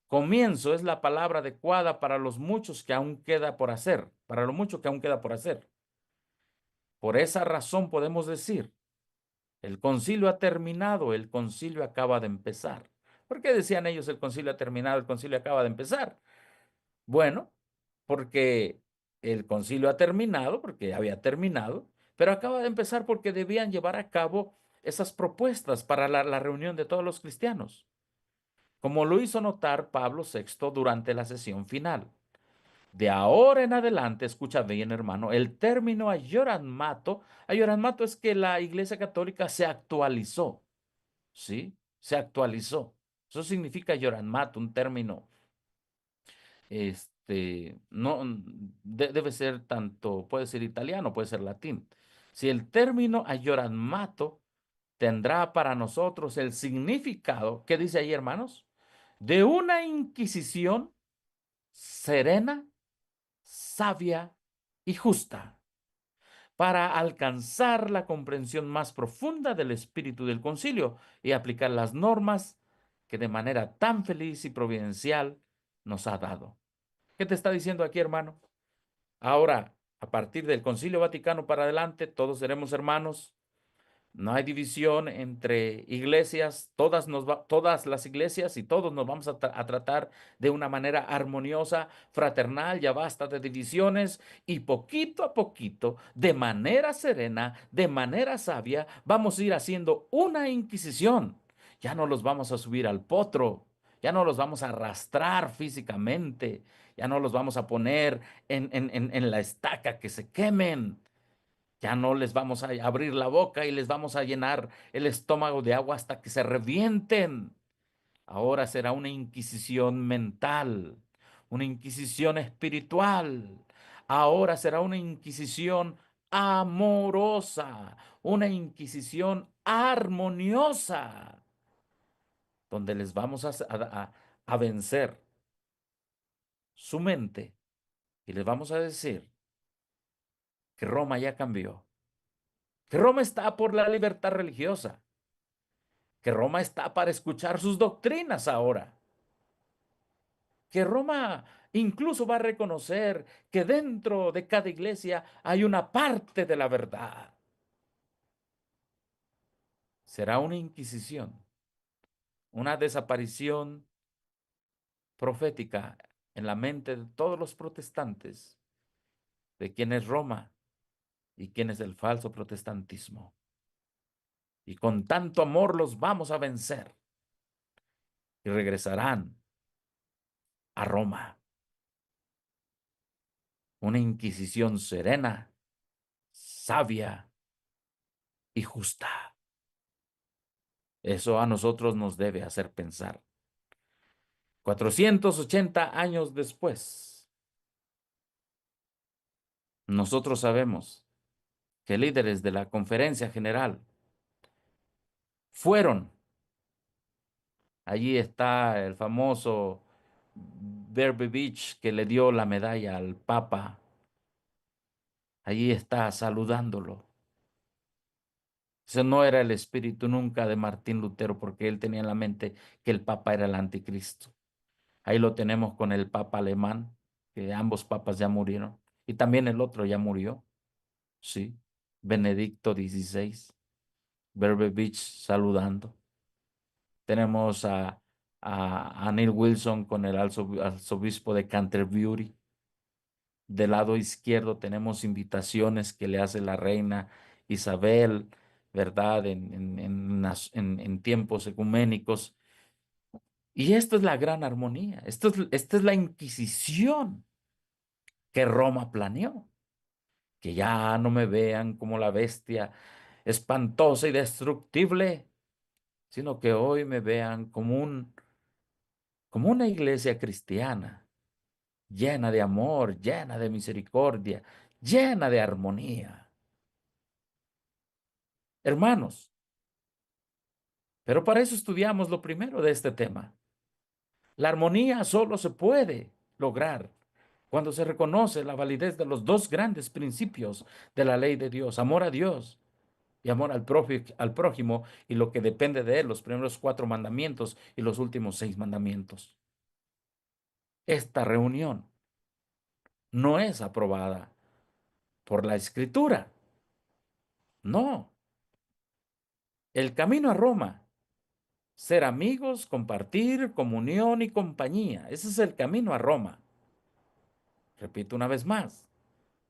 comienzo es la palabra adecuada para los muchos que aún queda por hacer, para lo mucho que aún queda por hacer. Por esa razón podemos decir, el concilio ha terminado, el concilio acaba de empezar. ¿Por qué decían ellos el concilio ha terminado, el concilio acaba de empezar? Bueno, porque el concilio ha terminado, porque había terminado, pero acaba de empezar porque debían llevar a cabo esas propuestas para la reunión de todos los cristianos, como lo hizo notar Pablo VI durante la sesión final. De ahora en adelante, escucha bien, hermano, el término ayoranmato es que la Iglesia Católica se actualizó, ¿sí? Se actualizó. Eso significa ayoranmato, un término, no, debe ser tanto, puede ser italiano, puede ser latín. Si el término ayoranmato tendrá para nosotros el significado, ¿qué dice ahí, hermanos? De una inquisición serena, sabia y justa, para alcanzar la comprensión más profunda del espíritu del concilio y aplicar las normas que de manera tan feliz y providencial nos ha dado. ¿Qué te está diciendo aquí, hermano? Ahora, a partir del Concilio Vaticano para adelante, todos seremos hermanos. No hay división entre iglesias, todas las iglesias y todos nos vamos a tratar de una manera armoniosa, fraternal, ya basta de divisiones y poquito a poquito, de manera serena, de manera sabia, vamos a ir haciendo una inquisición. Ya no los vamos a subir al potro, ya no los vamos a arrastrar físicamente, ya no los vamos a poner en la estaca que se quemen. Ya no les vamos a abrir la boca y les vamos a llenar el estómago de agua hasta que se revienten. Ahora será una inquisición mental, una inquisición espiritual. Ahora será una inquisición amorosa, una inquisición armoniosa, donde les vamos a vencer su mente y les vamos a decir que Roma ya cambió, que Roma está por la libertad religiosa, que Roma está para escuchar sus doctrinas ahora, que Roma incluso va a reconocer que dentro de cada iglesia hay una parte de la verdad. Será una inquisición, una desaparición profética en la mente de todos los protestantes de quién es Roma y quién es el falso protestantismo. Y con tanto amor los vamos a vencer y regresarán a Roma. Una inquisición serena, sabia y justa. Eso a nosotros nos debe hacer pensar. 480 años después, nosotros sabemos que líderes de la conferencia general fueron. Allí está el famoso Beach que le dio la medalla al Papa. Allí está saludándolo. Ese no era el espíritu nunca de Martín Lutero, porque él tenía en la mente que el Papa era el anticristo. Ahí lo tenemos con el Papa alemán, que ambos papas ya murieron. Y también el otro ya murió, sí. Benedicto XVI, Beach saludando. Tenemos a Neil Wilson con el arzobispo de Canterbury. Del lado izquierdo tenemos invitaciones que le hace la reina Isabel, ¿verdad? En tiempos ecuménicos. Y esto es la gran armonía. Esta es la Inquisición que Roma planeó. Que ya no me vean como la bestia espantosa y destructible, sino que hoy me vean como una iglesia cristiana, llena de amor, llena de misericordia, llena de armonía. Hermanos, pero para eso estudiamos lo primero de este tema. La armonía solo se puede lograr cuando se reconoce la validez de los dos grandes principios de la ley de Dios, amor a Dios y amor al prójimo y lo que depende de él, los primeros 4 mandamientos y los últimos 6 mandamientos. Esta reunión no es aprobada por la Escritura. No. El camino a Roma, ser amigos, compartir, comunión y compañía. Ese es el camino a Roma. Repito una vez más.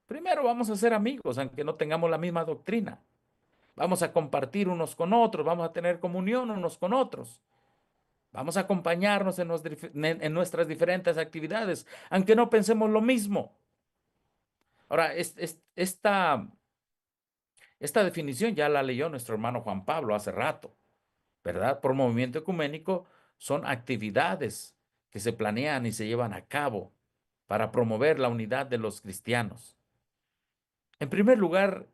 Primero vamos a ser amigos, aunque no tengamos la misma doctrina. Vamos a compartir unos con otros, vamos a tener comunión unos con otros. Vamos a acompañarnos en nuestras diferentes actividades, aunque no pensemos lo mismo. Ahora, esta definición ya la leyó nuestro hermano Juan Pablo hace rato, ¿verdad? Por movimiento ecuménico son actividades que se planean y se llevan a cabo para promover la unidad de los cristianos. En primer lugar,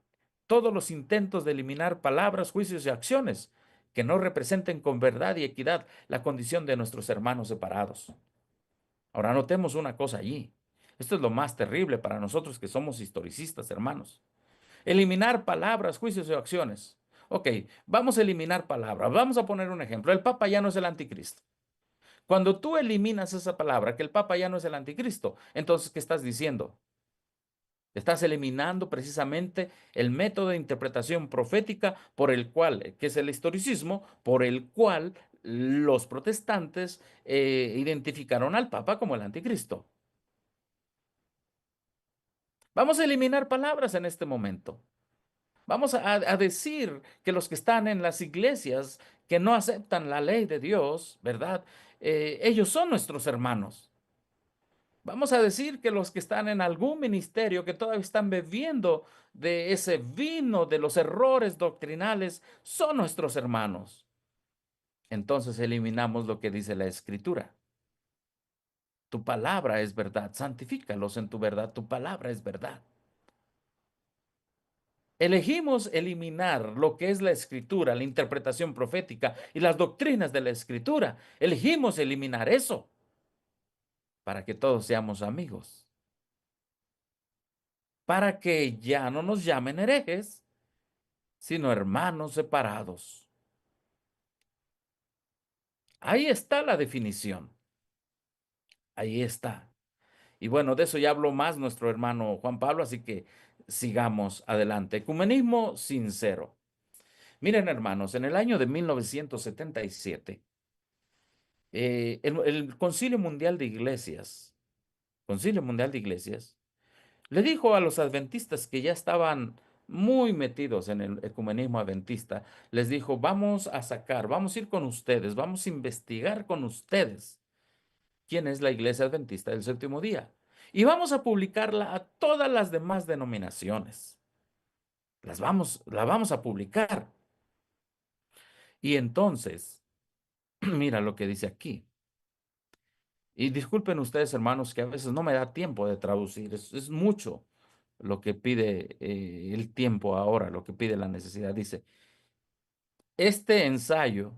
todos los intentos de eliminar palabras, juicios y acciones que no representen con verdad y equidad la condición de nuestros hermanos separados. Ahora, notemos una cosa allí. Esto es lo más terrible para nosotros que somos historicistas, hermanos. Eliminar palabras, juicios y acciones. Ok, vamos a eliminar palabras. Vamos a poner un ejemplo. El Papa ya no es el anticristo. Cuando tú eliminas esa palabra, que el Papa ya no es el anticristo, entonces, ¿qué estás diciendo? Estás eliminando precisamente el método de interpretación profética por el cual, que es el historicismo, por el cual los protestantes identificaron al Papa como el anticristo. Vamos a eliminar palabras en este momento. Vamos a decir que los que están en las iglesias que no aceptan la ley de Dios, ¿verdad? Ellos son nuestros hermanos. Vamos a decir que los que están en algún ministerio que todavía están bebiendo de ese vino de los errores doctrinales son nuestros hermanos. Entonces eliminamos lo que dice la Escritura. Tu palabra es verdad. Santifícalos en tu verdad. Tu palabra es verdad. Elegimos eliminar lo que es la escritura, la interpretación profética y las doctrinas de la escritura. Elegimos eliminar eso para que todos seamos amigos, para que ya no nos llamen herejes, sino hermanos separados. Ahí está la definición. Ahí está. Y bueno, de eso ya habló más nuestro hermano Juan Pablo, así que sigamos adelante. Ecumenismo sincero. Miren, hermanos, en el año de 1977, el Concilio Mundial de Iglesias, le dijo a los adventistas que ya estaban muy metidos en el ecumenismo adventista, les dijo, vamos a ir con ustedes, vamos a investigar con ustedes quién es la Iglesia Adventista del Séptimo Día. Y vamos a publicarla a todas las demás denominaciones. La vamos a publicar. Y entonces, mira lo que dice aquí. Y disculpen ustedes, hermanos, que a veces no me da tiempo de traducir. Es mucho lo que pide el tiempo ahora, lo que pide la necesidad. Dice, este ensayo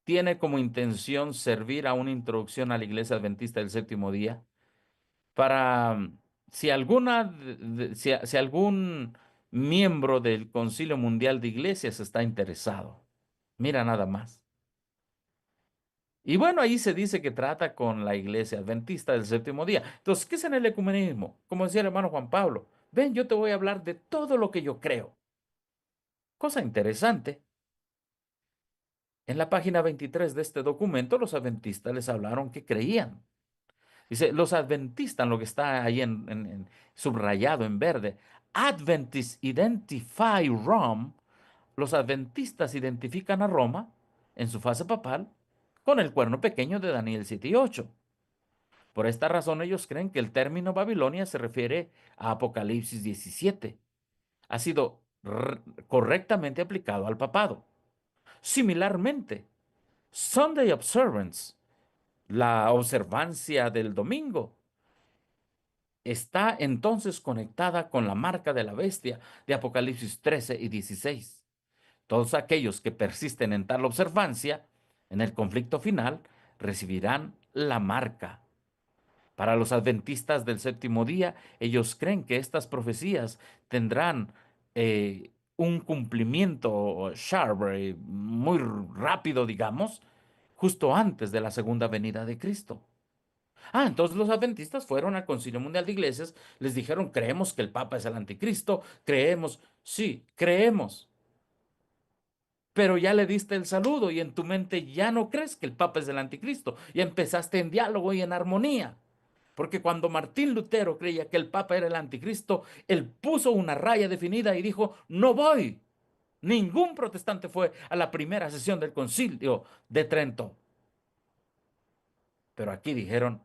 tiene como intención servir a una introducción a la Iglesia Adventista del Séptimo Día para, si algún miembro del Concilio Mundial de Iglesias está interesado. Mira nada más. Y bueno, ahí se dice que trata con la iglesia adventista del séptimo día. Entonces, ¿qué es en el ecumenismo? Como decía el hermano Juan Pablo, ven, yo te voy a hablar de todo lo que yo creo. Cosa interesante. En la página 23 de este documento, los adventistas les hablaron que creían. Dice, los adventistas, lo que está ahí subrayado en verde, Adventists identify Rome, los adventistas identifican a Roma en su fase papal con el cuerno pequeño de Daniel 7 y 8. Por esta razón ellos creen que el término Babilonia se refiere a Apocalipsis 17. Ha sido correctamente aplicado al papado. Similarmente, Sunday Observance, la observancia del domingo, está entonces conectada con la marca de la bestia de Apocalipsis 13 y 16. Todos aquellos que persisten en tal observancia, en el conflicto final, recibirán la marca. Para los adventistas del séptimo día, ellos creen que estas profecías tendrán un cumplimiento sharp, muy rápido, digamos, justo antes de la segunda venida de Cristo. Entonces los adventistas fueron al Concilio Mundial de Iglesias, les dijeron, creemos que el Papa es el anticristo, creemos, sí, creemos, pero ya le diste el saludo y en tu mente ya no crees que el Papa es el anticristo, ya empezaste en diálogo y en armonía. Porque cuando Martín Lutero creía que el Papa era el anticristo, él puso una raya definida y dijo, no voy. Ningún protestante fue a la primera sesión del Concilio de Trento. Pero aquí dijeron,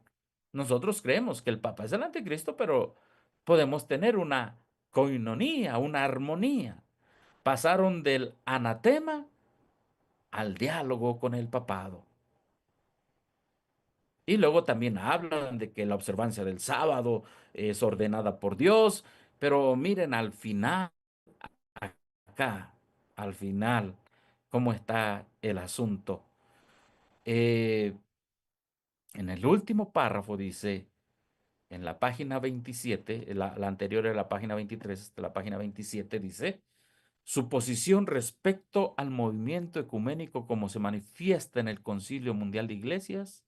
nosotros creemos que el Papa es el anticristo, pero podemos tener una coinonía, una armonía. Pasaron del anatema al diálogo con el papado. Y luego también hablan de que la observancia del sábado es ordenada por Dios, pero miren al final, acá, al final, cómo está el asunto. Eh, en el último párrafo dice, en la página 27, la anterior era la página 23, la página 27 dice, su posición respecto al movimiento ecuménico como se manifiesta en el Concilio Mundial de Iglesias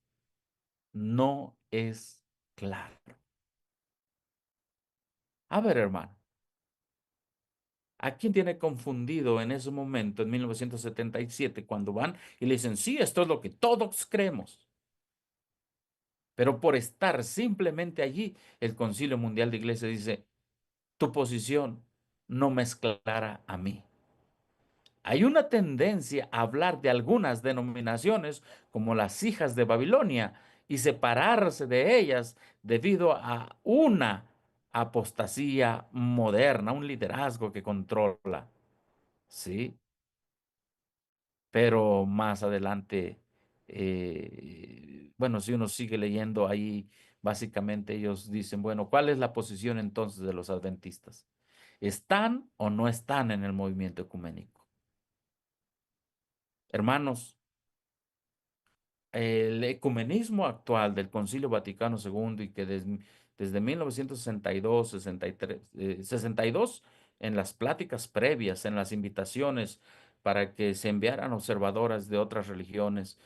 no es claro. A ver, hermano, ¿a quién tiene confundido en ese momento, en 1977, cuando van y le dicen, sí, esto es lo que todos creemos? Pero por estar simplemente allí, el Concilio Mundial de Iglesias dice, tu posición no me es clara a mí. Hay una tendencia a hablar de algunas denominaciones como las hijas de Babilonia y separarse de ellas debido a una apostasía moderna, un liderazgo que controla, ¿sí? Pero más adelante, bueno, si uno sigue leyendo ahí, básicamente ellos dicen, bueno, ¿cuál es la posición entonces de los adventistas? ¿Están o no están en el movimiento ecuménico? Hermanos, el ecumenismo actual del Concilio Vaticano II y que desde 1962, 63, 62, en las pláticas previas, en las invitaciones para que se enviaran observadoras de otras religiones,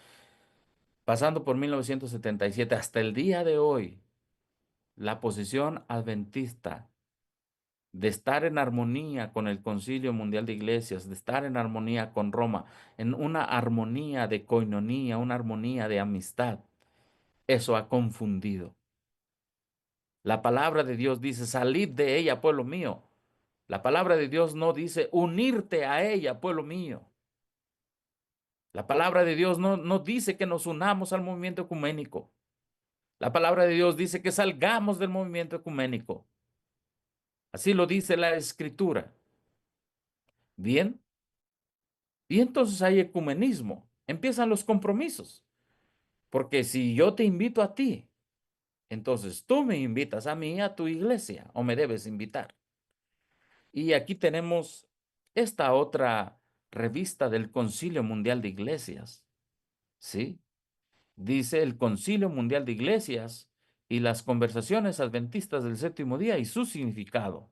pasando por 1977 hasta el día de hoy, la posición adventista de estar en armonía con el Concilio Mundial de Iglesias, de estar en armonía con Roma, en una armonía de coinonía, una armonía de amistad. Eso ha confundido. La palabra de Dios dice, salid de ella, pueblo mío. La palabra de Dios no dice, unirte a ella, pueblo mío. La palabra de Dios no dice que nos unamos al movimiento ecuménico. La palabra de Dios dice que salgamos del movimiento ecuménico. Así lo dice la Escritura. Bien, y entonces hay ecumenismo. Empiezan los compromisos. Porque si yo te invito a ti, entonces tú me invitas a mí, a tu iglesia, o me debes invitar. Y aquí tenemos esta otra revista del Concilio Mundial de Iglesias, ¿sí? Dice el Concilio Mundial de Iglesias y las conversaciones adventistas del séptimo día y su significado.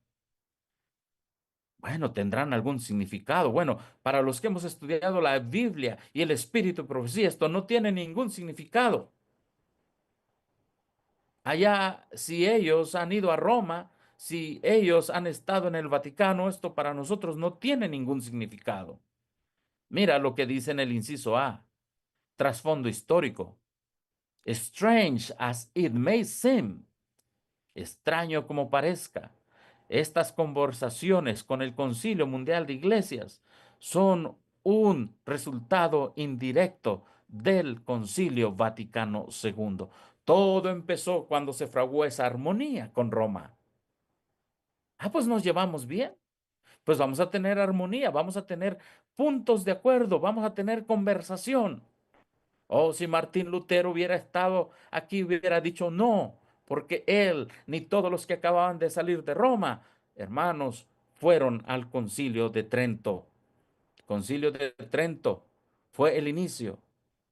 Bueno, tendrán algún significado. Bueno, para los que hemos estudiado la Biblia y el Espíritu de Profecía, esto no tiene ningún significado. Allá, si ellos han ido a Roma, si ellos han estado en el Vaticano, esto para nosotros no tiene ningún significado. Mira lo que dice en el inciso A, trasfondo histórico. Strange as it may seem, extraño como parezca, estas conversaciones con el Concilio Mundial de Iglesias son un resultado indirecto del Concilio Vaticano II. Todo empezó cuando se fraguó esa armonía con Roma. Ah, pues nos llevamos bien. Pues vamos a tener armonía, vamos a tener puntos de acuerdo, vamos a tener conversación. Oh, si Martín Lutero hubiera estado aquí, hubiera dicho no, porque él ni todos los que acababan de salir de Roma, hermanos, fueron al concilio de Trento. Concilio de Trento fue el inicio.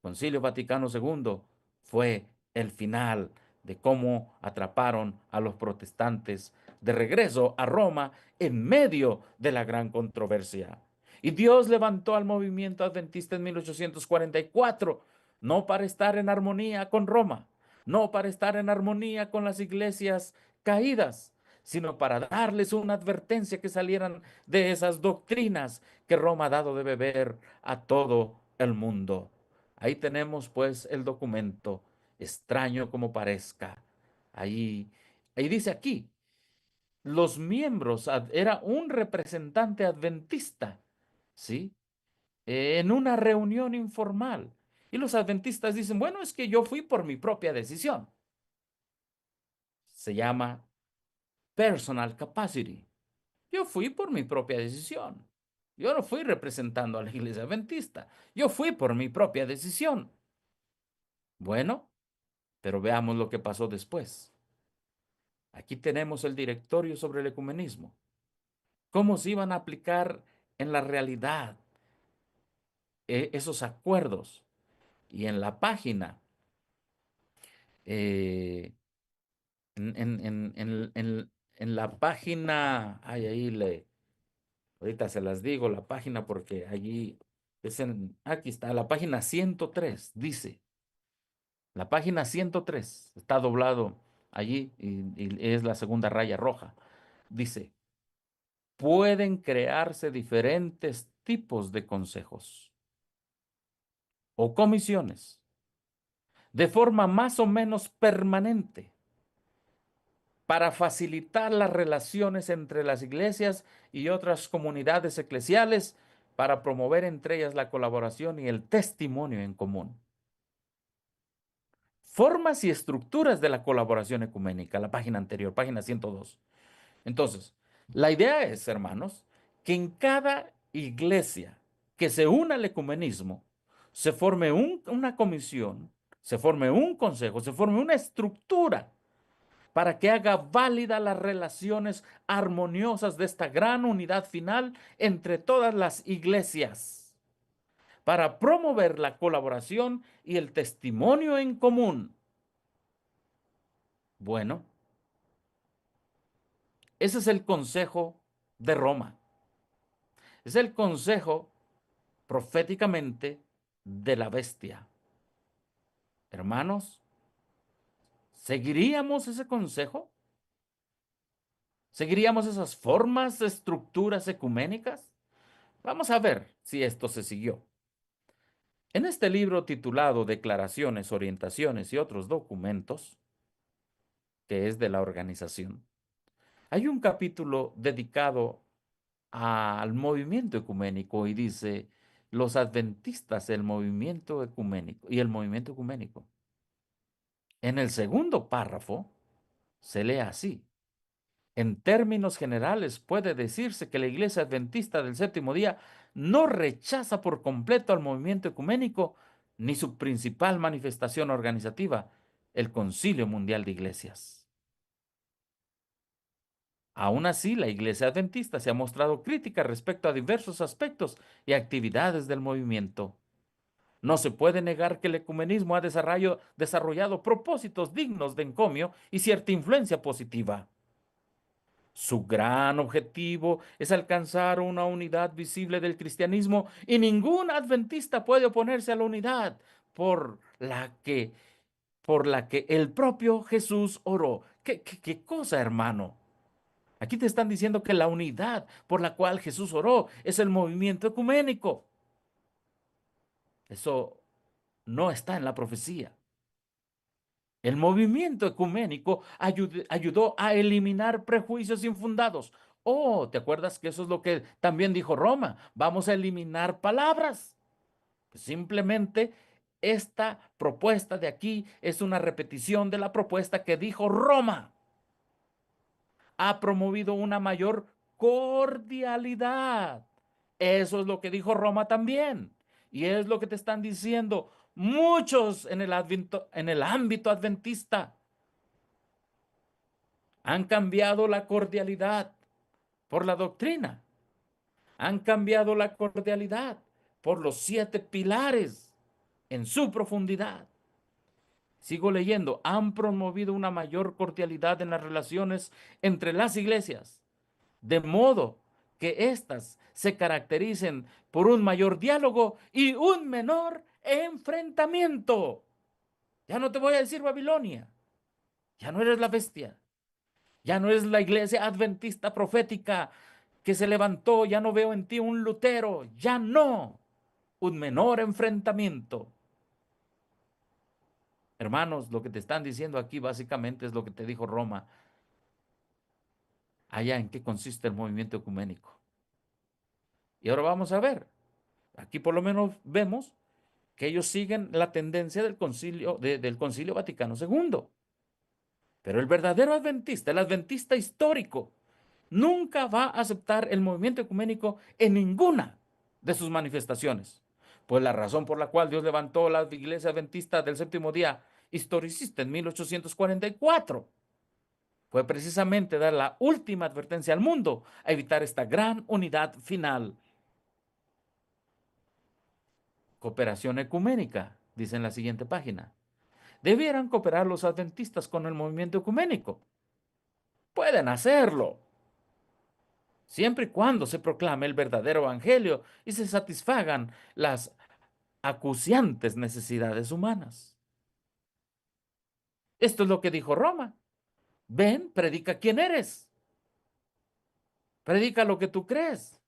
Concilio Vaticano II fue el final de cómo atraparon a los protestantes de regreso a Roma en medio de la gran controversia. Y Dios levantó al movimiento adventista en 1844, no para estar en armonía con Roma, no para estar en armonía con las iglesias caídas, sino para darles una advertencia que salieran de esas doctrinas que Roma ha dado de beber a todo el mundo. Ahí tenemos pues el documento, extraño como parezca. Ahí, ahí dice aquí, los miembros, era un representante adventista ¿sí? En una reunión informal. Y los adventistas dicen, bueno, es que yo fui por mi propia decisión. Se llama personal capacity. Yo fui por mi propia decisión. Yo no fui representando a la iglesia adventista. Yo fui por mi propia decisión. Bueno, pero veamos lo que pasó después. Aquí tenemos el directorio sobre el ecumenismo. ¿Cómo se iban a aplicar en la realidad esos acuerdos? Y en la página, eh, en la página, ay, ahorita se las digo, la página porque allí aquí está, la página 103 dice, la página 103 está doblado allí y es la segunda raya roja. Dice, pueden crearse diferentes tipos de consejos o comisiones de forma más o menos permanente para facilitar las relaciones entre las iglesias y otras comunidades eclesiales, para promover entre ellas la colaboración y el testimonio en común. Formas y estructuras de la colaboración ecuménica, la página anterior, página 102. Entonces, la idea es, hermanos, que en cada iglesia que se una al ecumenismo, se forme una comisión, se forme un consejo, se forme una estructura para que haga válida las relaciones armoniosas de esta gran unidad final entre todas las iglesias, para promover la colaboración y el testimonio en común. Bueno, ese es el consejo de Roma. Es el consejo proféticamente de la bestia. Hermanos, ¿seguiríamos ese consejo? ¿Seguiríamos esas formas, estructuras ecuménicas? Vamos a ver si esto se siguió. En este libro titulado Declaraciones, Orientaciones y otros documentos, que es de la organización, hay un capítulo dedicado al movimiento ecuménico y dice, los adventistas, el movimiento ecuménico y el movimiento ecuménico. En el segundo párrafo se lee así. En términos generales, puede decirse que la Iglesia Adventista del Séptimo Día no rechaza por completo al movimiento ecuménico ni su principal manifestación organizativa, el Concilio Mundial de Iglesias. Aún así, la Iglesia Adventista se ha mostrado crítica respecto a diversos aspectos y actividades del movimiento. No se puede negar que el ecumenismo ha desarrollado propósitos dignos de encomio y cierta influencia positiva. Su gran objetivo es alcanzar una unidad visible del cristianismo y ningún adventista puede oponerse a la unidad por la que, por la que el propio Jesús oró. ¿Qué cosa, hermano? Aquí te están diciendo que la unidad por la cual Jesús oró es el movimiento ecuménico. Eso no está en la profecía. El movimiento ecuménico ayudó a eliminar prejuicios infundados. Oh, ¿te acuerdas que eso es lo que también dijo Roma? Vamos a eliminar palabras. Pues simplemente esta propuesta de aquí es una repetición de la propuesta que dijo Roma. Ha promovido una mayor cordialidad. Eso es lo que dijo Roma también. Y es lo que te están diciendo muchos en el ámbito adventista. Han cambiado la cordialidad por la doctrina. Han cambiado la cordialidad por los 7 pilares en su profundidad. Sigo leyendo. Han promovido una mayor cordialidad en las relaciones entre las iglesias, de modo que éstas se caractericen por un mayor diálogo y un menor enfrentamiento. Ya no te voy a decir Babilonia. Ya no eres la bestia. Ya no es la iglesia adventista profética que se levantó, ya no veo en ti un Lutero, ya no, un menor enfrentamiento. Hermanos, lo que te están diciendo aquí básicamente es lo que te dijo Roma, allá en qué consiste el movimiento ecuménico. Y ahora vamos a ver, aquí por lo menos vemos que ellos siguen la tendencia del del Concilio Vaticano II. Pero el verdadero adventista, el adventista histórico, nunca va a aceptar el movimiento ecuménico en ninguna de sus manifestaciones. Pues la razón por la cual Dios levantó la iglesia adventista del séptimo día historicista en 1844 fue precisamente dar la última advertencia al mundo a evitar esta gran unidad final. Cooperación ecuménica, dice en la siguiente página. ¿Debieran cooperar los adventistas con el movimiento ecuménico? Pueden hacerlo, siempre y cuando se proclame el verdadero evangelio y se satisfagan las acuciantes necesidades humanas. Esto es lo que dijo Roma. Ven, predica quién eres. Predica lo que tú crees.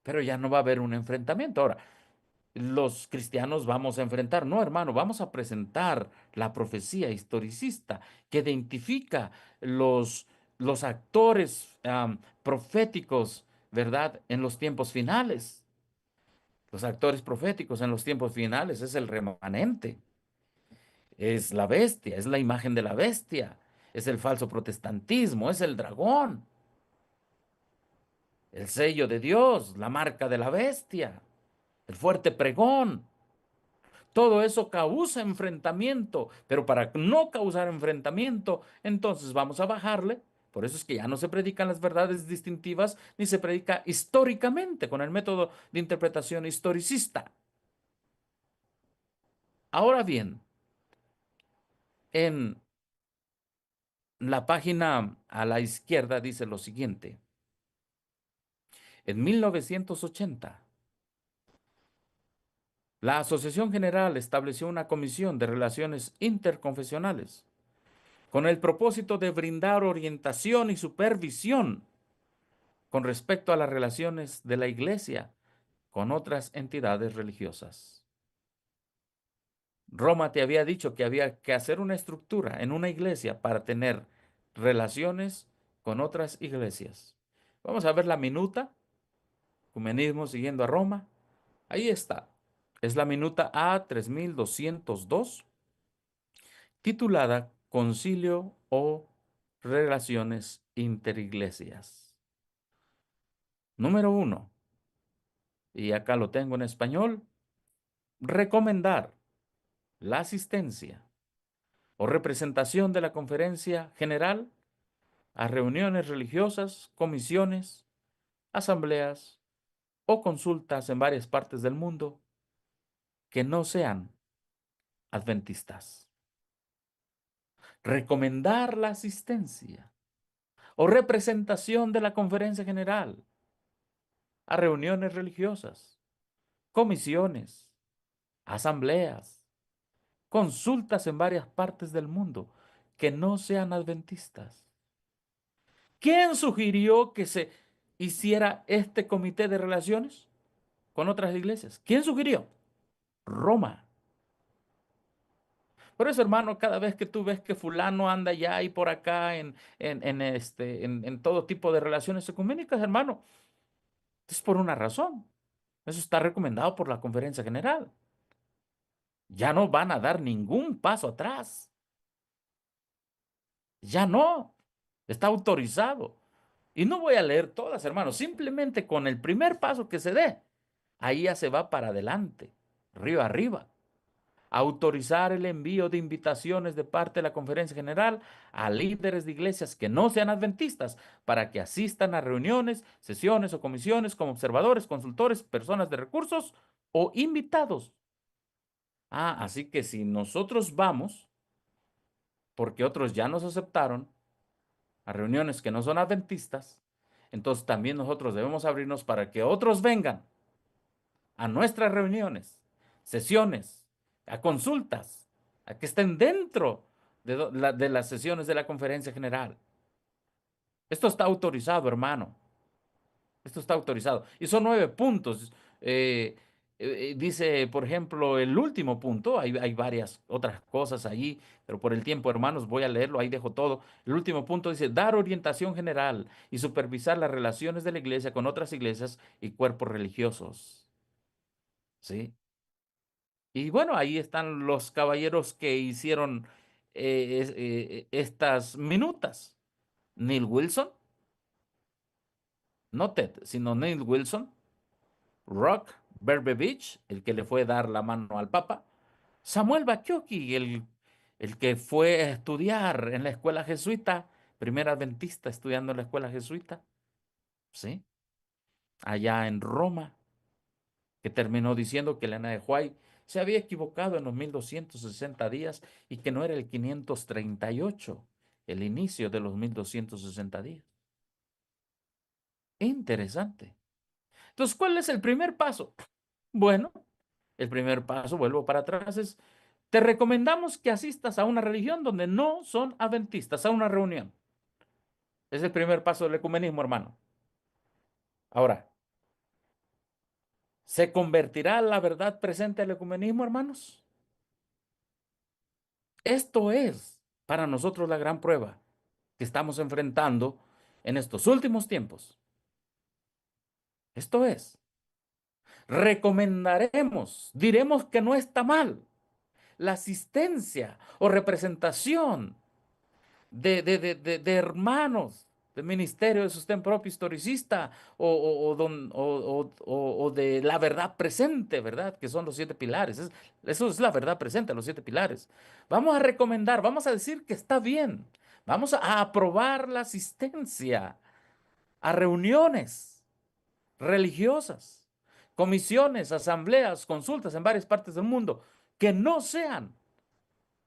Pero ya no va a haber un enfrentamiento. Ahora, los cristianos vamos a enfrentar. No, hermano, vamos a presentar la profecía historicista que identifica los actores proféticos, ¿verdad? En los tiempos finales. Los actores proféticos en los tiempos finales es el remanente, es la bestia, es la imagen de la bestia, es el falso protestantismo, es el dragón, el sello de Dios, la marca de la bestia, el fuerte pregón. Todo eso causa enfrentamiento, pero para no causar enfrentamiento, entonces vamos a bajarle. Por eso es que ya no se predican las verdades distintivas, ni se predica históricamente con el método de interpretación historicista. Ahora bien, en la página a la izquierda dice lo siguiente. En 1980, la Asociación General estableció una comisión de relaciones interconfesionales con el propósito de brindar orientación y supervisión con respecto a las relaciones de la Iglesia con otras entidades religiosas. Roma te había dicho que había que hacer una estructura en una iglesia para tener relaciones con otras iglesias. Vamos a ver la minuta, Ecumenismo siguiendo a Roma. Ahí está. Es la minuta A 3202, titulada Concilio o Relaciones Interiglesias. Número uno, y acá lo tengo en español, recomendar la asistencia o representación de la conferencia general a reuniones religiosas, comisiones, asambleas o consultas en varias partes del mundo que no sean adventistas. Recomendar la asistencia o representación de la conferencia general a reuniones religiosas, comisiones, asambleas, consultas en varias partes del mundo que no sean adventistas. ¿Quién sugirió que se hiciera este comité de relaciones con otras iglesias? ¿Quién sugirió? Roma. Por eso, hermano, cada vez que tú ves que fulano anda allá y por acá en todo tipo de relaciones ecuménicas, hermano, es por una razón. Eso está recomendado por la conferencia general. Ya no van a dar ningún paso atrás. Ya no. Está autorizado. Y no voy a leer todas, hermanos. Simplemente con el primer paso que se dé, ahí ya se va para adelante, río arriba. Autorizar el envío de invitaciones de parte de la Conferencia General a líderes de iglesias que no sean adventistas para que asistan a reuniones, sesiones o comisiones como observadores, consultores, personas de recursos o invitados. Así que si nosotros vamos, porque otros ya nos aceptaron, a reuniones que no son adventistas, entonces también nosotros debemos abrirnos para que otros vengan a nuestras reuniones, sesiones, a consultas, a que estén dentro de las sesiones de la conferencia general. Esto está autorizado, hermano. Esto está autorizado. Y son 9 puntos. Dice, por ejemplo, el último punto, hay varias otras cosas allí, pero por el tiempo, hermanos, voy a leerlo, ahí dejo todo. El último punto dice, dar orientación general y supervisar las relaciones de la iglesia con otras iglesias y cuerpos religiosos. ¿Sí? Y bueno, ahí están los caballeros que hicieron estas minutas. Neil Wilson, no Ted, sino Neil Wilson, Rock Berbevich, el que le fue a dar la mano al Papa, Samuel Bakioki, el que fue a estudiar en la escuela jesuita, primer adventista estudiando en la escuela jesuita, ¿sí? Allá en Roma, que terminó diciendo que Elena de White se había equivocado en los 1260 días y que no era el 538, el inicio de los 1260 días. Interesante. Entonces, ¿cuál es el primer paso? Bueno, el primer paso, vuelvo para atrás, es, te recomendamos que asistas a una religión donde no son adventistas, a una reunión. Es el primer paso del ecumenismo, hermano. Ahora, ¿se convertirá la verdad presente al ecumenismo, hermanos? Esto es para nosotros la gran prueba que estamos enfrentando en estos últimos tiempos. Esto es, recomendaremos, diremos que no está mal la asistencia o representación de hermanos del ministerio de sostén propio historicista o de la verdad presente, ¿verdad? Que son los siete pilares. Eso es la verdad presente, los siete pilares. Vamos a recomendar, vamos a decir que está bien. Vamos a aprobar la asistencia a reuniones religiosas, comisiones, asambleas, consultas en varias partes del mundo que no sean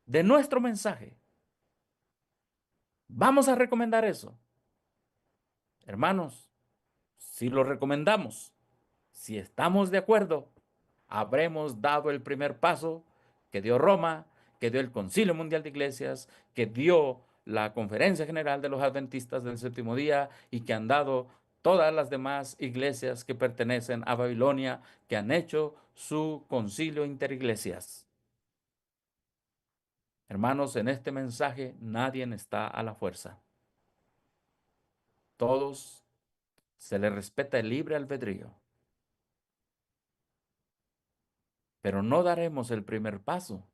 de nuestro mensaje. Vamos a recomendar eso. Hermanos, si lo recomendamos, si estamos de acuerdo, habremos dado el primer paso que dio Roma, que dio el Concilio Mundial de Iglesias, que dio la Conferencia General de los Adventistas del Séptimo Día y que han dado todas las demás iglesias que pertenecen a Babilonia, que han hecho su concilio interiglesias. Hermanos, en este mensaje nadie está a la fuerza. Todos se les respeta el libre albedrío. Pero no daremos el primer paso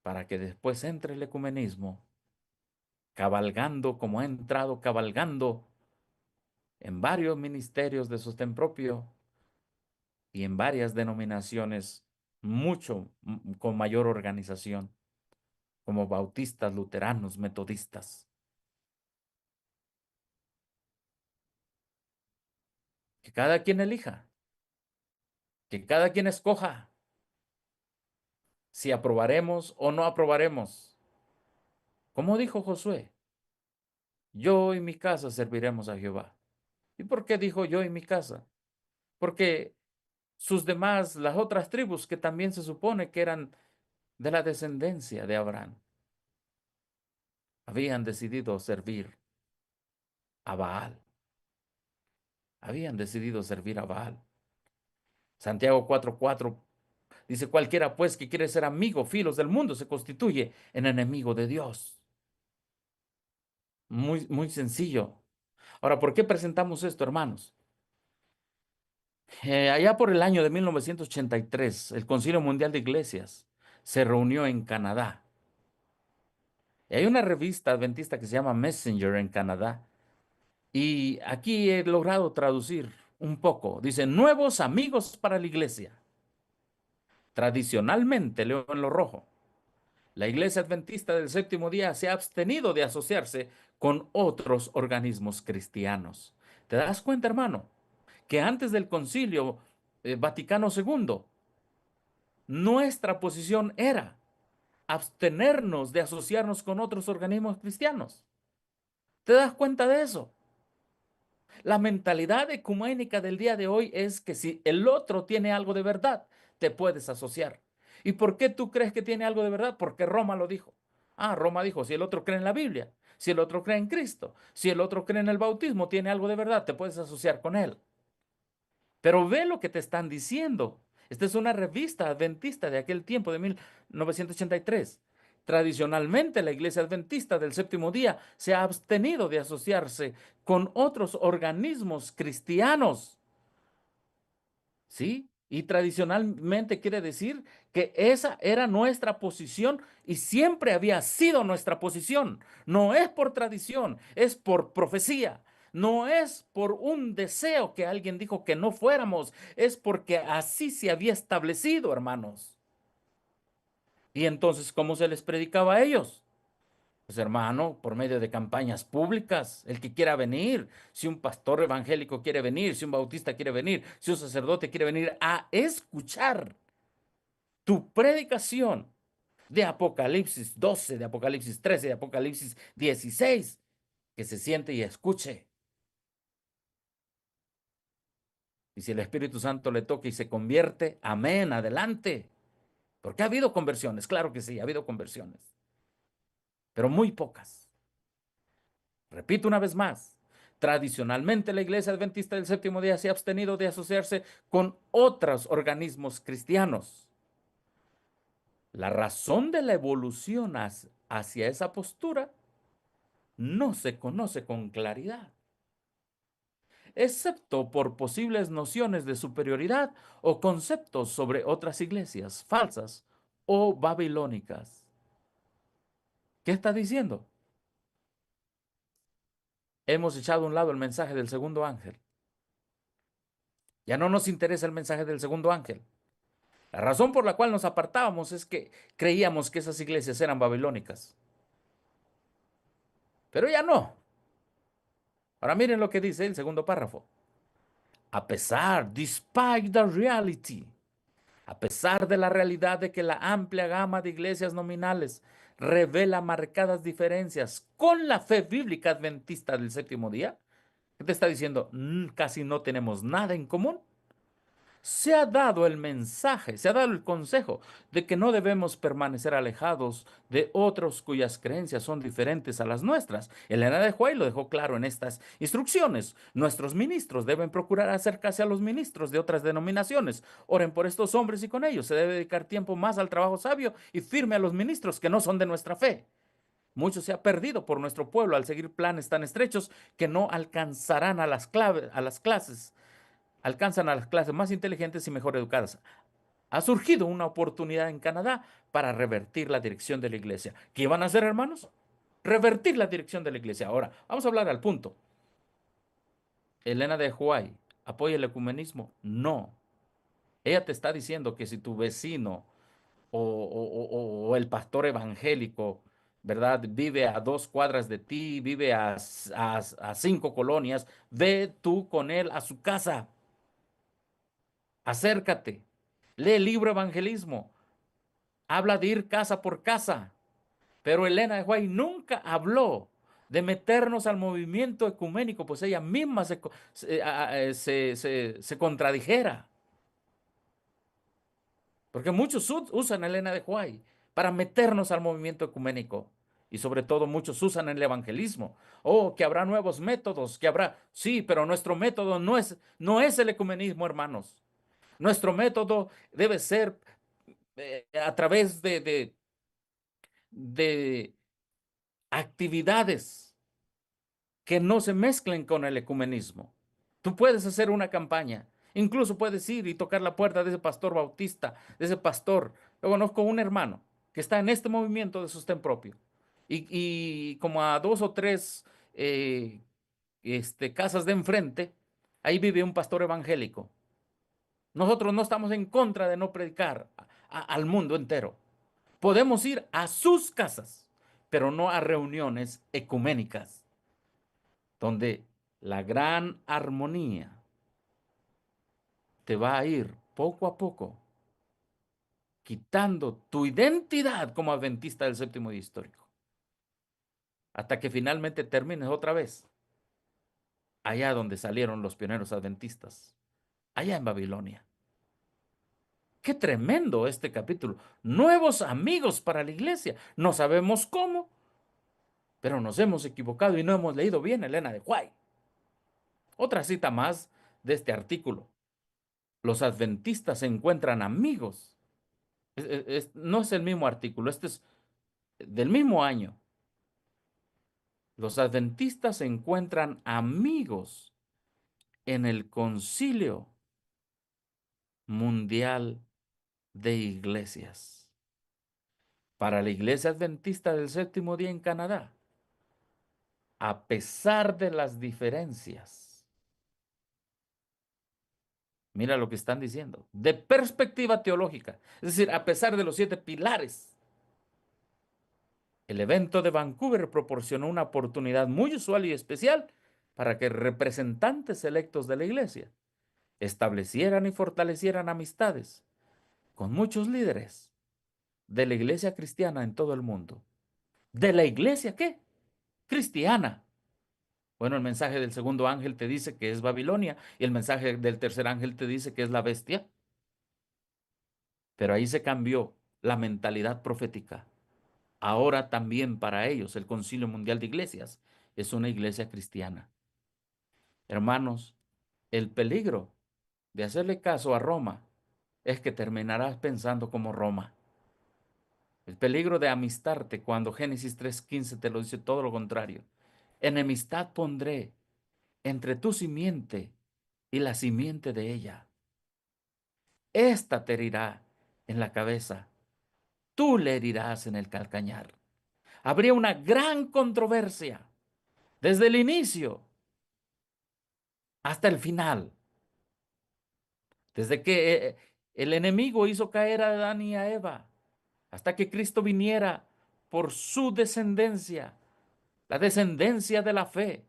para que después entre el ecumenismo, cabalgando como ha entrado cabalgando en varios ministerios de sostén propio y en varias denominaciones mucho con mayor organización, como bautistas, luteranos, metodistas. Que cada quien elija, que cada quien escoja si aprobaremos o no aprobaremos. Como dijo Josué, yo y mi casa serviremos a Jehová. ¿Y por qué dijo yo y mi casa? Porque sus demás, las otras tribus que también se supone que eran de la descendencia de Abraham, habían decidido servir a Baal. Habían decidido servir a Baal. Santiago 4:4 dice, cualquiera pues que quiere ser amigo, filos del mundo, se constituye en enemigo de Dios. Muy, muy sencillo. Ahora, ¿por qué presentamos esto, hermanos? Allá por el año de 1983, el Concilio Mundial de Iglesias se reunió en Canadá. Y hay una revista adventista que se llama Messenger en Canadá. Y aquí he logrado traducir un poco. Dice, nuevos amigos para la iglesia. Tradicionalmente, leo en lo rojo, la iglesia adventista del séptimo día se ha abstenido de asociarse con otros organismos cristianos. ¿Te das cuenta, hermano? Que antes del concilio Vaticano II, nuestra posición era abstenernos de asociarnos con otros organismos cristianos. ¿Te das cuenta de eso? La mentalidad ecuménica del día de hoy es que si el otro tiene algo de verdad, te puedes asociar. ¿Y por qué tú crees que tiene algo de verdad? Porque Roma lo dijo. Ah, Roma dijo, si el otro cree en la Biblia, si el otro cree en Cristo, si el otro cree en el bautismo, tiene algo de verdad, te puedes asociar con él. Pero ve lo que te están diciendo. Esta es una revista adventista de aquel tiempo, de 1983. Tradicionalmente, la Iglesia Adventista del Séptimo Día se ha abstenido de asociarse con otros organismos cristianos. ¿Sí? Y tradicionalmente quiere decir que esa era nuestra posición y siempre había sido nuestra posición. No es por tradición, es por profecía. No es por un deseo que alguien dijo que no fuéramos, es porque así se había establecido, hermanos. Y entonces, ¿cómo se les predicaba a ellos? Pues hermano, por medio de campañas públicas, el que quiera venir, si un pastor evangélico quiere venir, si un bautista quiere venir, si un sacerdote quiere venir a escuchar tu predicación de Apocalipsis 12, de Apocalipsis 13, de Apocalipsis 16, que se siente y escuche. Y si el Espíritu Santo le toca y se convierte, amén, adelante. Porque ha habido conversiones, claro que sí, ha habido conversiones, pero muy pocas. Repito una vez más, tradicionalmente la Iglesia Adventista del Séptimo Día se ha abstenido de asociarse con otros organismos cristianos. La razón de la evolución hacia esa postura no se conoce con claridad, excepto por posibles nociones de superioridad o conceptos sobre otras iglesias falsas o babilónicas. ¿Qué está diciendo? Hemos echado a un lado el mensaje del segundo ángel. Ya no nos interesa el mensaje del segundo ángel. La razón por la cual nos apartábamos es que creíamos que esas iglesias eran babilónicas. Pero ya no. Ahora miren lo que dice el segundo párrafo. A pesar, despite the reality, a pesar de la realidad de que la amplia gama de iglesias nominales revela marcadas diferencias con la fe bíblica adventista del séptimo día, ¿qué te está diciendo? Casi no tenemos nada en común. Se ha dado el mensaje, se ha dado el consejo de que no debemos permanecer alejados de otros cuyas creencias son diferentes a las nuestras. Elena de White lo dejó claro en estas instrucciones. Nuestros ministros deben procurar acercarse a los ministros de otras denominaciones. Oren por estos hombres y con ellos se debe dedicar tiempo más al trabajo sabio y firme a los ministros que no son de nuestra fe. Mucho se ha perdido por nuestro pueblo al seguir planes tan estrechos que no alcanzarán a las clases alcanzan a las clases más inteligentes y mejor educadas. Ha surgido una oportunidad en Canadá para revertir la dirección de la iglesia. ¿Qué van a hacer, hermanos? Revertir la dirección de la iglesia. Ahora, vamos a hablar al punto. Elena de Huay, ¿apoya el ecumenismo? No. Ella te está diciendo que si tu vecino o el pastor evangélico, ¿verdad? Vive a 2 cuadras de ti, vive a 5 colonias, ve tú con él a su casa. Acércate, lee el libro Evangelismo, habla de ir casa por casa, pero Elena de White nunca habló de meternos al movimiento ecuménico, pues ella misma se contradijera, porque muchos usan a Elena de White para meternos al movimiento ecuménico. Y sobre todo muchos usan el evangelismo. Oh, que habrá nuevos métodos, que habrá... Sí, pero nuestro método no es el ecumenismo, hermanos. Nuestro método debe ser a través de actividades que no se mezclen con el ecumenismo. Tú puedes hacer una campaña, incluso puedes ir y tocar la puerta de ese pastor bautista, de ese pastor. Yo conozco un hermano que está en este movimiento de sostén propio y como a 2 o 3 eh, casas de enfrente, ahí vive un pastor evangélico. Nosotros no estamos en contra de no predicar al mundo entero. Podemos ir a sus casas, pero no a reuniones ecuménicas, donde la gran armonía te va a ir poco a poco quitando tu identidad como adventista del séptimo día histórico, hasta que finalmente termines otra vez allá donde salieron los pioneros adventistas, allá en Babilonia. Qué tremendo este capítulo. Nuevos amigos para la iglesia. No sabemos cómo, pero nos hemos equivocado y no hemos leído bien Elena de White. Otra cita más de este artículo. los adventistas se encuentran amigos. No es el mismo artículo, este es del mismo año. Los adventistas se encuentran amigos en el Concilio Mundial de Iglesias. Para la Iglesia Adventista del Séptimo Día en Canadá, a pesar de las diferencias, mira lo que están diciendo, de perspectiva teológica, es decir, a pesar de los 7 pilares, el evento de Vancouver proporcionó una oportunidad muy usual y especial para que representantes electos de la Iglesia establecieran y fortalecieran amistades con muchos líderes de la Iglesia cristiana en todo el mundo. ¿De la Iglesia qué? Cristiana. Bueno, el mensaje del segundo ángel te dice que es Babilonia y el mensaje del tercer ángel te dice que es la bestia. Pero ahí se cambió la mentalidad profética. Ahora también para ellos el Concilio Mundial de Iglesias es una iglesia cristiana. Hermanos, el peligro de hacerle caso a Roma es que terminarás pensando como Roma. El peligro de amistarte cuando Génesis 3:15 te lo dice todo lo contrario. Enemistad pondré entre tu simiente y la simiente de ella. Esta te herirá en la cabeza, tú le herirás en el calcañar. Habría una gran controversia desde el inicio hasta el final, desde que el enemigo hizo caer a Adán y a Eva, hasta que Cristo viniera por su descendencia, la descendencia de la fe,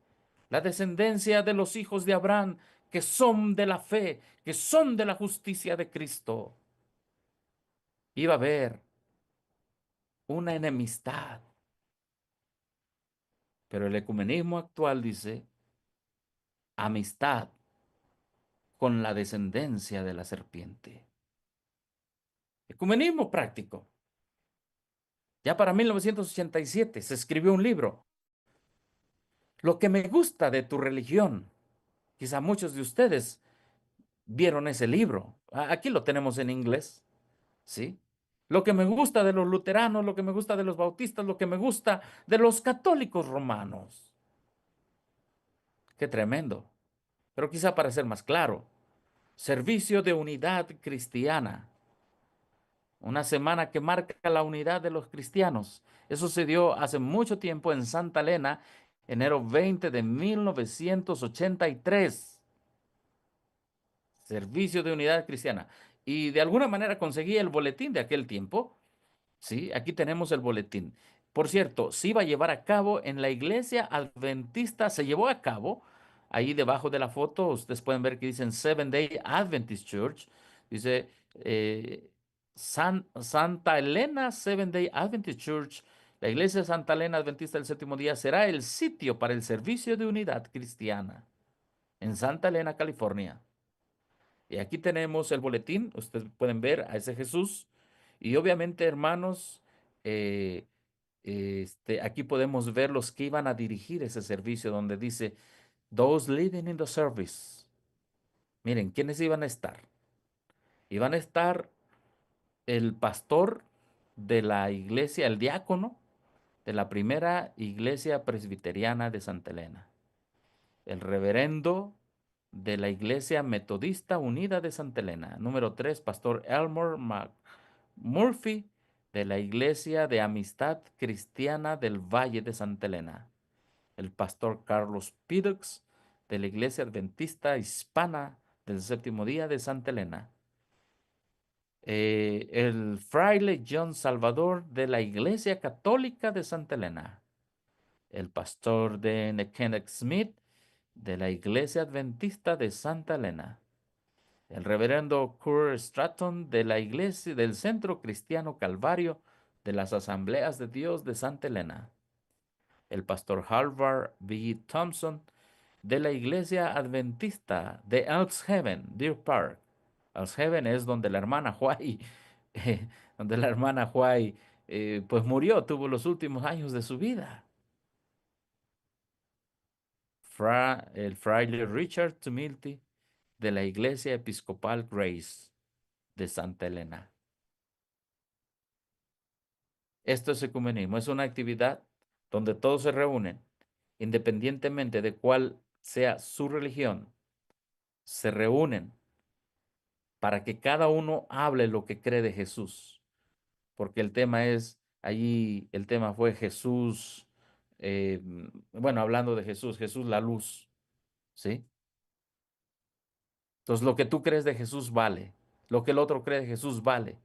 la descendencia de los hijos de Abraham, que son de la fe, que son de la justicia de Cristo. Iba a haber una enemistad, pero el ecumenismo actual dice amistad con la descendencia de la serpiente. Ecumenismo práctico. Ya para 1987 se escribió un libro, Lo que me gusta de tu religión. Quizá muchos de ustedes vieron ese libro. Aquí lo tenemos en inglés, ¿sí? Lo que me gusta de los luteranos, lo que me gusta de los bautistas, lo que me gusta de los católicos romanos. Qué tremendo. Pero quizá para ser más claro, Servicio de Unidad Cristiana. Una semana que marca la unidad de los cristianos. Eso se dio hace mucho tiempo en Santa Elena, enero 20 de 1983. Servicio de Unidad Cristiana. Y de alguna manera conseguí el boletín de aquel tiempo. Sí, aquí tenemos el boletín. Por cierto, se iba a llevar a cabo en la iglesia adventista, se llevó a cabo, ahí debajo de la foto, ustedes pueden ver que dicen Seven Day Adventist Church, dice Santa Elena Seven Day Adventist Church, la iglesia de Santa Elena Adventista del Séptimo Día será el sitio para el servicio de unidad cristiana en Santa Elena, California. Y aquí tenemos el boletín, ustedes pueden ver a ese Jesús. Y obviamente, hermanos, eh, aquí podemos ver los que iban a dirigir ese servicio, donde dice, Those leading in the service. Miren, ¿quiénes iban a estar? Iban a estar el pastor de la iglesia, el diácono de la primera iglesia presbiteriana de Santa Elena, el reverendo de la Iglesia Metodista Unida de Santa Elena. Número 3, Pastor Elmer Murphy de la Iglesia de Amistad Cristiana del Valle de Santa Elena. El Pastor Carlos Pidux de la Iglesia Adventista Hispana del Séptimo Día de Santa Elena. El fraile John Salvador de la Iglesia Católica de Santa Elena. El pastor de Kenneth Smith de la Iglesia Adventista de Santa Elena, el reverendo Kurt Stratton de la Iglesia del Centro Cristiano Calvario de las Asambleas de Dios de Santa Elena, el pastor Harvard B. Thompson de la Iglesia Adventista de Elks Heaven, Deer Park. Elks Heaven es donde la hermana White, donde la hermana White, pues murió, tuvo los últimos años de su vida. El fraile Richard Tumilty de la Iglesia Episcopal Grace de Santa Elena. Esto es ecumenismo, es una actividad donde todos se reúnen, independientemente de cuál sea su religión, se reúnen para que cada uno hable lo que cree de Jesús, porque el tema es, allí el tema fue Jesús, bueno, hablando de Jesús, Jesús la luz, ¿sí? Entonces lo que tú crees de Jesús vale, lo que el otro cree de Jesús vale,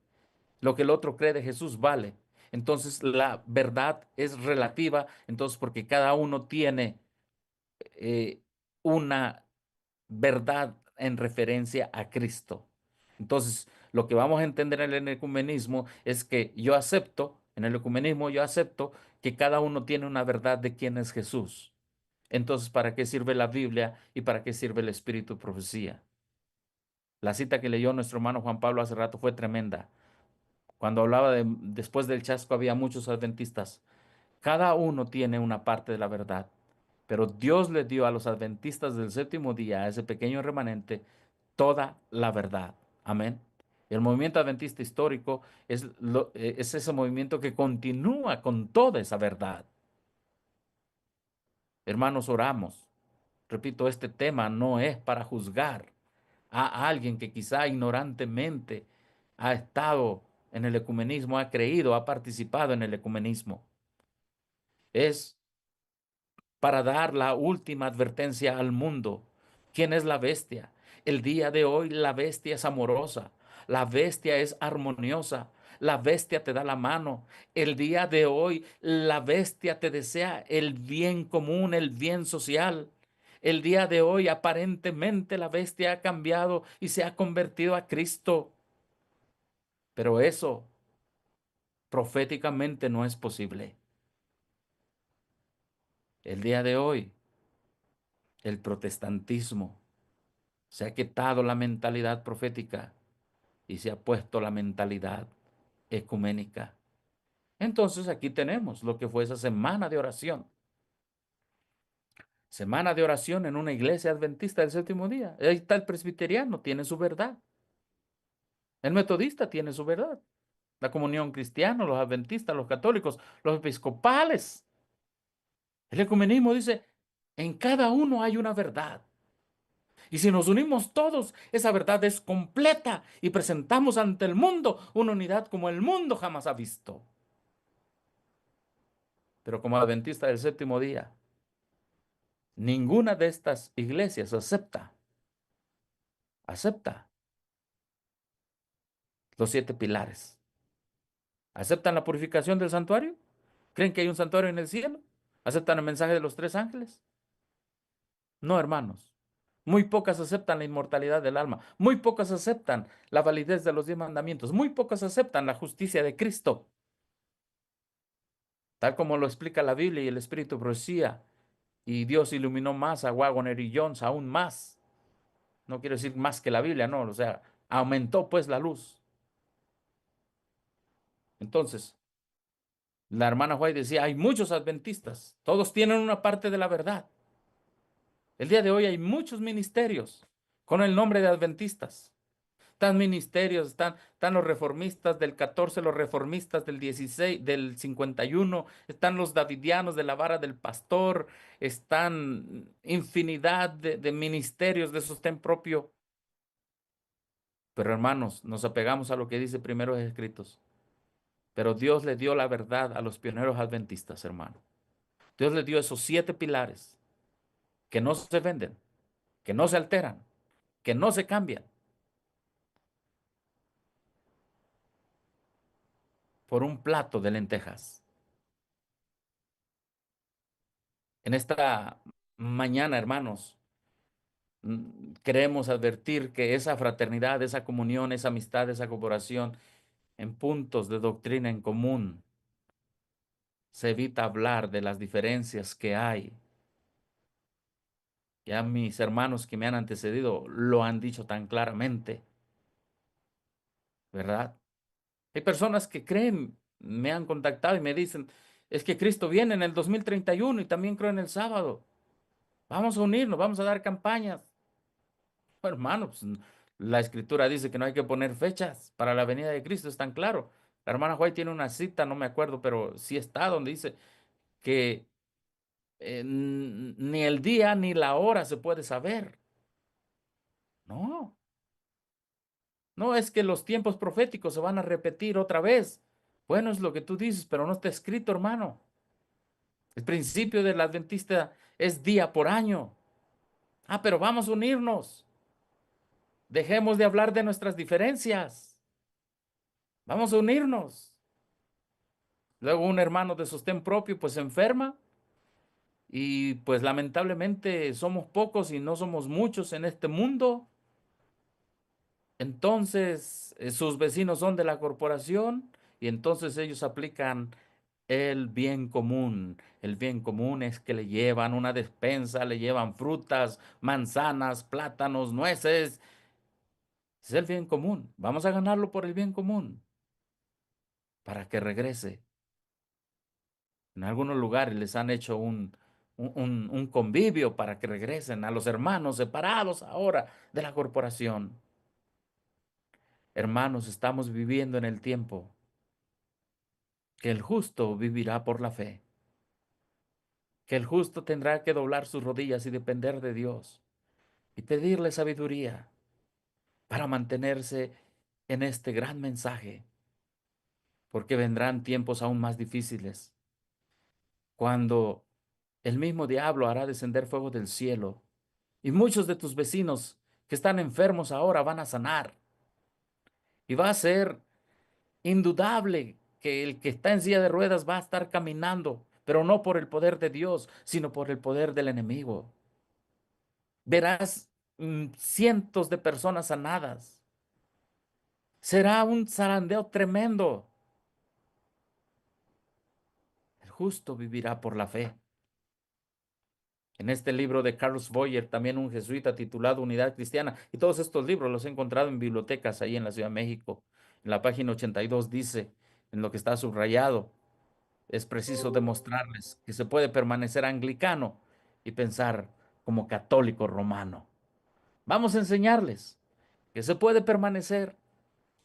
lo que el otro cree de Jesús vale. Entonces la verdad es relativa, entonces porque cada uno tiene eh, una verdad en referencia a Cristo. Entonces, lo que vamos a entender en el ecumenismo es que yo acepto, en el ecumenismo yo acepto que cada uno tiene una verdad de quién es Jesús. Entonces, ¿para qué sirve la Biblia y para qué sirve el Espíritu de profecía? La cita que leyó nuestro hermano Juan Pablo hace rato fue tremenda. Cuando hablaba de después del chasco había muchos adventistas. Cada uno tiene una parte de la verdad, pero Dios le dio a los adventistas del séptimo día, a ese pequeño remanente, toda la verdad. Amén. El movimiento adventista histórico es ese movimiento que continúa con toda esa verdad. Hermanos, oramos. Repito, este tema no es para juzgar a alguien que quizá ignorantemente ha estado en el ecumenismo, ha creído, ha participado en el ecumenismo. Es para dar la última advertencia al mundo. ¿Quién es la bestia? El día de hoy la bestia es amorosa, la bestia es armoniosa, la bestia te da la mano. El día de hoy la bestia te desea el bien común, el bien social. El día de hoy aparentemente la bestia ha cambiado y se ha convertido a Cristo. Pero eso proféticamente no es posible. El día de hoy el protestantismo se ha quitado la mentalidad profética y se ha puesto la mentalidad ecuménica. Entonces aquí tenemos lo que fue esa semana de oración. Semana de oración en una iglesia adventista del séptimo día. Ahí está el presbiteriano, tiene su verdad. El metodista tiene su verdad. La comunión cristiana, los adventistas, los católicos, los episcopales. El ecumenismo dice, en cada uno hay una verdad. Y si nos unimos todos, esa verdad es completa y presentamos ante el mundo una unidad como el mundo jamás ha visto. Pero como adventista del séptimo día, ninguna de estas iglesias acepta los siete pilares. ¿Aceptan la purificación del santuario? ¿Creen que hay un santuario en el cielo? ¿Aceptan el mensaje de los tres ángeles? No, hermanos. Muy pocas aceptan la inmortalidad del alma. Muy pocas aceptan la validez de los 10 mandamientos. Muy pocas aceptan la justicia de Cristo, tal como lo explica la Biblia y el Espíritu de profecía. Y Dios iluminó más a Waggoner y Jones, aún más. No quiero decir más que la Biblia, no. O sea, aumentó pues la luz. Entonces, la hermana White decía, hay muchos adventistas. Todos tienen una parte de la verdad. El día de hoy hay muchos ministerios con el nombre de adventistas. Están ministerios, están los reformistas del 14, los reformistas del 16, del 51, están los davidianos de la vara del pastor, están infinidad de ministerios de sostén propio. Pero hermanos, nos apegamos a lo que dice primero escritos. Pero Dios le dio la verdad a los pioneros adventistas, hermano. Dios le dio esos siete pilares que no se venden, que no se alteran, que no se cambian por un plato de lentejas. En esta mañana, hermanos, queremos advertir que esa fraternidad, esa comunión, esa amistad, esa cooperación en puntos de doctrina en común, se evita hablar de las diferencias que hay. Ya mis hermanos que me han antecedido lo han dicho tan claramente, ¿verdad? Hay personas que creen, me han contactado y me dicen, es que Cristo viene en el 2031 y también creo en el sábado. Vamos a unirnos, vamos a dar campañas. Hermano, pues, la escritura dice que no hay que poner fechas para la venida de Cristo, es tan claro. La hermana White tiene una cita, no me acuerdo, pero sí está donde dice que ni el día ni la hora se puede saber. No, no es que los tiempos proféticos se van a repetir otra vez. Bueno, es lo que tú dices, pero no está escrito, hermano. El principio del adventista es día por año. Ah, pero vamos a unirnos. Dejemos de hablar de nuestras diferencias. Vamos a unirnos. Luego un hermano de sostén propio pues se enferma y pues lamentablemente somos pocos y no somos muchos en este mundo. Entonces sus vecinos son de la corporación y entonces ellos aplican el bien común. El bien común es que le llevan una despensa, le llevan frutas, manzanas, plátanos, nueces. Es el bien común. Vamos a ganarlo por el bien común para que regrese. En algunos lugares les han hecho un convivio para que regresen a los hermanos separados ahora de la corporación. Hermanos, estamos viviendo en el tiempo que el justo vivirá por la fe, que el justo tendrá que doblar sus rodillas y depender de Dios y pedirle sabiduría para mantenerse en este gran mensaje, porque vendrán tiempos aún más difíciles, cuando el mismo diablo hará descender fuego del cielo y muchos de tus vecinos que están enfermos ahora van a sanar. Y va a ser indudable que el que está en silla de ruedas va a estar caminando, pero no por el poder de Dios, sino por el poder del enemigo. Verás cientos de personas sanadas. Será un zarandeo tremendo. El justo vivirá por la fe. En este libro de Carlos Boyer, también un jesuita titulado Unidad Cristiana, y todos estos libros los he encontrado en bibliotecas ahí en la Ciudad de México. En la página 82 dice, en lo que está subrayado, es preciso demostrarles que se puede permanecer anglicano y pensar como católico romano. Vamos a enseñarles que se puede permanecer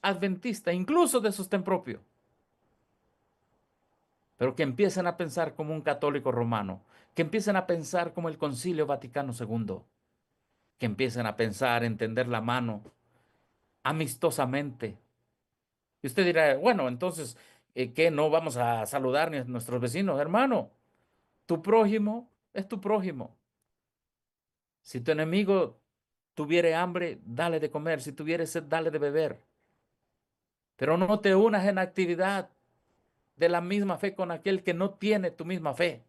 adventista, incluso de sostén propio, pero que empiecen a pensar como un católico romano, que empiecen a pensar como el Concilio Vaticano II, que empiecen a pensar, entender la mano amistosamente. Y usted dirá, bueno, entonces, ¿qué? ¿No vamos a saludar ni a nuestros vecinos? Hermano, tu prójimo es tu prójimo. Si tu enemigo tuviere hambre, dale de comer. Si tuviere sed, dale de beber. Pero no te unas en actividad de la misma fe con aquel que no tiene tu misma fe.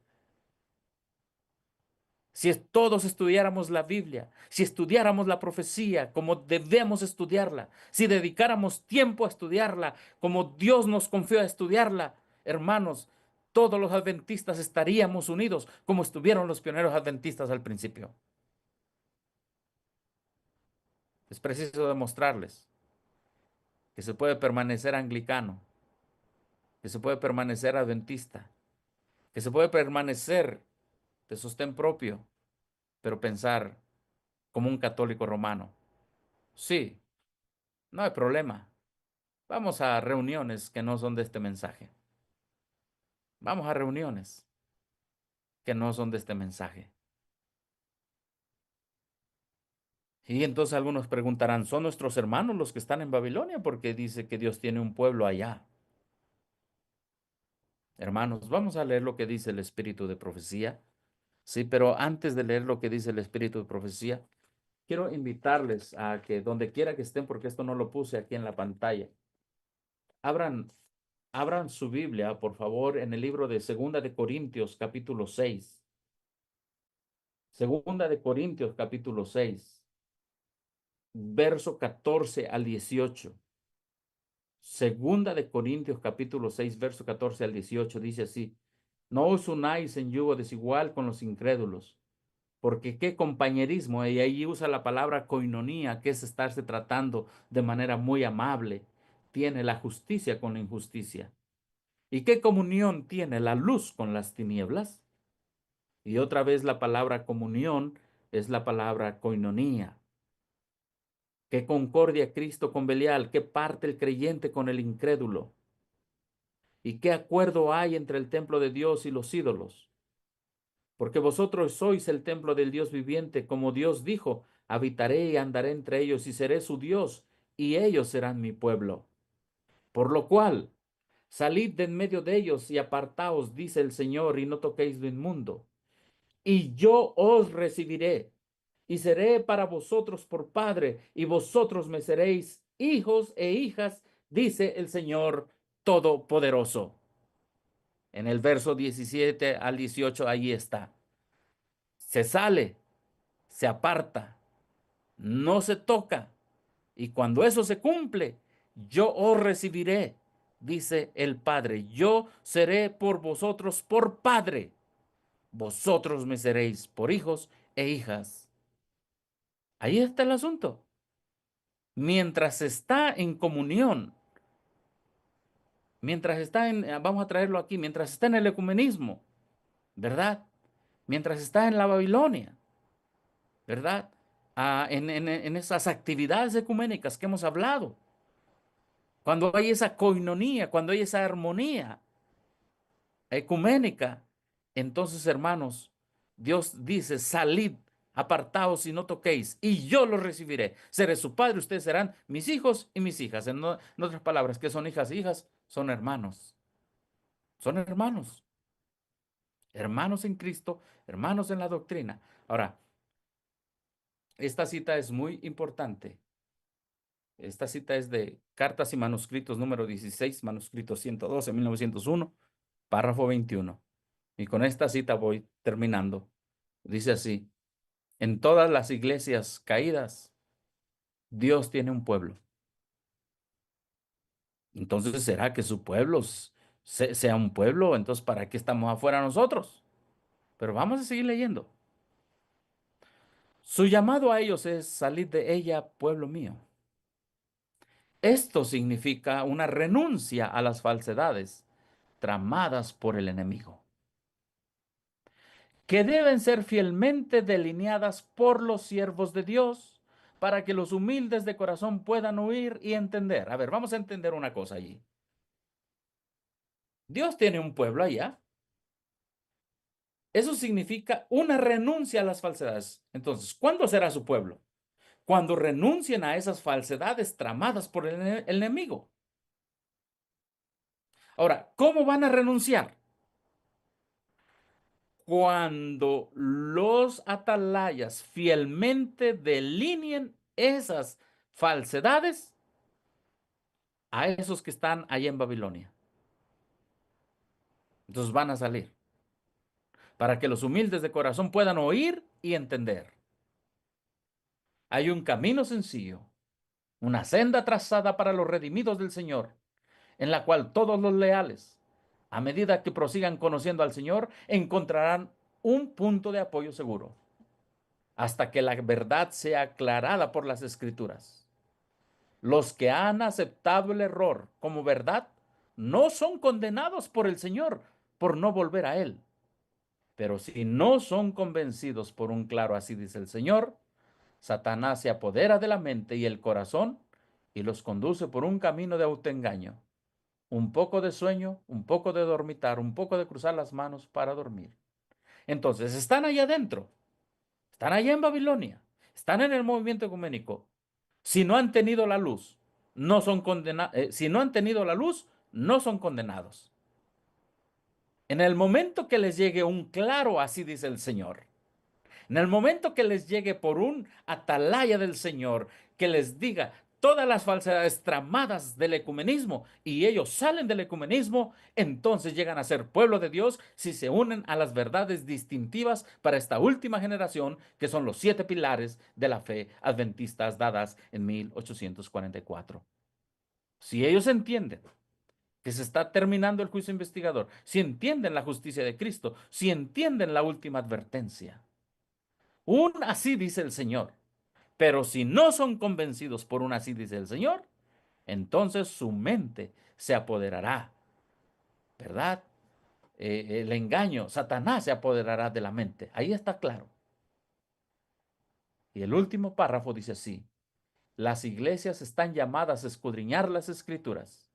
Si todos estudiáramos la Biblia, si estudiáramos la profecía como debemos estudiarla, si dedicáramos tiempo a estudiarla como Dios nos confió a estudiarla, hermanos, todos los adventistas estaríamos unidos como estuvieron los pioneros adventistas al principio. Es preciso demostrarles que se puede permanecer anglicano, que se puede permanecer adventista, que se puede permanecer de sostén propio, pero pensar como un católico romano. Sí, no hay problema. Vamos a reuniones que no son de este mensaje. Vamos a reuniones que no son de este mensaje. Y entonces algunos preguntarán, ¿son nuestros hermanos los que están en Babilonia? Porque dice que Dios tiene un pueblo allá. Hermanos, vamos a leer lo que dice el Espíritu de Profecía. Sí, pero antes de leer lo que dice el Espíritu de Profecía, quiero invitarles a que donde quiera que estén, porque esto no lo puse aquí en la pantalla, abran, abran su Biblia, por favor, en el libro de Segunda de Corintios, capítulo 6. Segunda de Corintios, capítulo 6, verso 14 al 18. Segunda de Corintios, capítulo 6, verso 14 al 18, dice así: No os unáis en yugo desigual con los incrédulos, porque qué compañerismo, y ahí usa la palabra koinonía, que es estarse tratando de manera muy amable, tiene la justicia con la injusticia. ¿Y qué comunión tiene la luz con las tinieblas? Y otra vez la palabra comunión es la palabra koinonía. ¿Qué concordia Cristo con Belial? ¿Qué parte el creyente con el incrédulo? ¿Y qué acuerdo hay entre el templo de Dios y los ídolos? Porque vosotros sois el templo del Dios viviente, como Dios dijo, habitaré y andaré entre ellos y seré su Dios, y ellos serán mi pueblo. Por lo cual, salid de en medio de ellos y apartaos, dice el Señor, y no toquéis lo inmundo. Y yo os recibiré, y seré para vosotros por Padre, y vosotros me seréis hijos e hijas, dice el Señor Todopoderoso. En el verso 17 al 18, ahí está. Se sale, se aparta, no se toca. Y cuando eso se cumple, yo os recibiré, dice el Padre. Yo seré por vosotros por Padre. Vosotros me seréis por hijos e hijas. Ahí está el asunto. Mientras está en comunión, mientras está en, vamos a traerlo aquí, mientras está en el ecumenismo, ¿verdad? Mientras está en la Babilonia, ¿verdad? En esas actividades ecuménicas que hemos hablado, cuando hay esa coinonía, cuando hay esa armonía ecuménica, entonces, hermanos, Dios dice, salid, apartaos y no toquéis, y yo los recibiré. Seré su padre, ustedes serán mis hijos y mis hijas. En otras palabras, ¿qué son hijas e hijas? Son hermanos. Son hermanos. Hermanos en Cristo, hermanos en la doctrina. Ahora, esta cita es muy importante. Esta cita es de Cartas y Manuscritos número 16, manuscrito 112, 1901, párrafo 21. Y con esta cita voy terminando. Dice así, en todas las iglesias caídas, Dios tiene un pueblo. Entonces, ¿será que su pueblo sea un pueblo? Entonces, ¿para qué estamos afuera nosotros? Pero vamos a seguir leyendo. Su llamado a ellos es salir de ella, pueblo mío. Esto significa una renuncia a las falsedades tramadas por el enemigo, que deben ser fielmente delineadas por los siervos de Dios para que los humildes de corazón puedan oír y entender. A ver, vamos a entender una cosa allí. Dios tiene un pueblo allá. Eso significa una renuncia a las falsedades. Entonces, ¿cuándo será su pueblo? Cuando renuncien a esas falsedades tramadas por el enemigo. Ahora, ¿cómo van a renunciar? Cuando los atalayas fielmente delineen esas falsedades a esos que están allá en Babilonia. Entonces van a salir para que los humildes de corazón puedan oír y entender. Hay un camino sencillo, una senda trazada para los redimidos del Señor, en la cual todos los leales, a medida que prosigan conociendo al Señor, encontrarán un punto de apoyo seguro, hasta que la verdad sea aclarada por las Escrituras. Los que han aceptado el error como verdad no son condenados por el Señor por no volver a Él. Pero si no son convencidos por un claro así dice el Señor, Satanás se apodera de la mente y el corazón y los conduce por un camino de autoengaño. Un poco de sueño, un poco de dormitar, un poco de cruzar las manos para dormir. Entonces, están allá adentro, están allá en Babilonia, están en el movimiento ecuménico. Si no han tenido la luz, no son condenados. Si no han tenido la luz, no son condenados. En el momento que les llegue un claro, así dice el Señor, en el momento que les llegue por un atalaya del Señor, que les diga todas las falsedades tramadas del ecumenismo y ellos salen del ecumenismo, entonces llegan a ser pueblo de Dios si se unen a las verdades distintivas para esta última generación, que son los 7 pilares de la fe adventistas dadas en 1844. Si ellos entienden que se está terminando el juicio investigador, si entienden la justicia de Cristo, si entienden la última advertencia, un así dice el Señor. Pero si no son convencidos por un así dice el Señor, entonces su mente se apoderará, ¿verdad? El engaño, Satanás se apoderará de la mente. Ahí está claro. Y el último párrafo dice así. Las iglesias están llamadas a escudriñar las escrituras.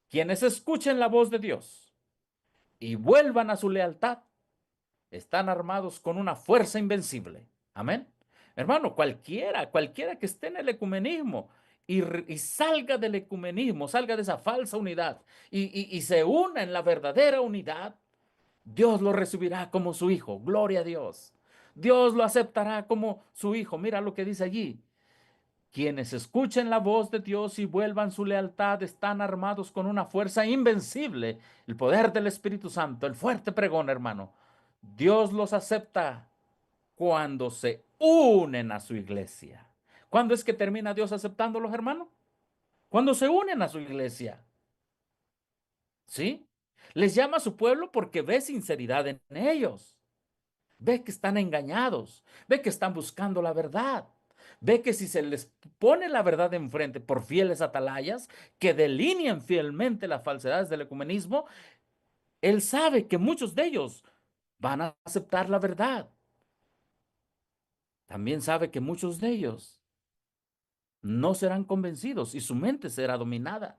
Quienes escuchen la voz de Dios y vuelvan a su lealtad, están armados con una fuerza invencible. Amén. Hermano, cualquiera que esté en el ecumenismo y salga del ecumenismo, salga de esa falsa unidad y se una en la verdadera unidad, Dios lo recibirá como su hijo. Gloria a Dios. Dios lo aceptará como su hijo. Mira lo que dice allí. Quienes escuchen la voz de Dios y vuelvan su lealtad están armados con una fuerza invencible, el poder del Espíritu Santo, el fuerte pregón, hermano. Dios los acepta cuando se unen a su iglesia. ¿Cuándo es que termina Dios aceptándolos, hermano? Cuando se unen a su iglesia. ¿Sí? Les llama a su pueblo porque ve sinceridad en ellos. Ve que están engañados. Ve que están buscando la verdad. Ve que si se les pone la verdad enfrente por fieles atalayas que delinean fielmente las falsedades del ecumenismo, él sabe que muchos de ellos van a aceptar la verdad. También sabe que muchos de ellos no serán convencidos y su mente será dominada.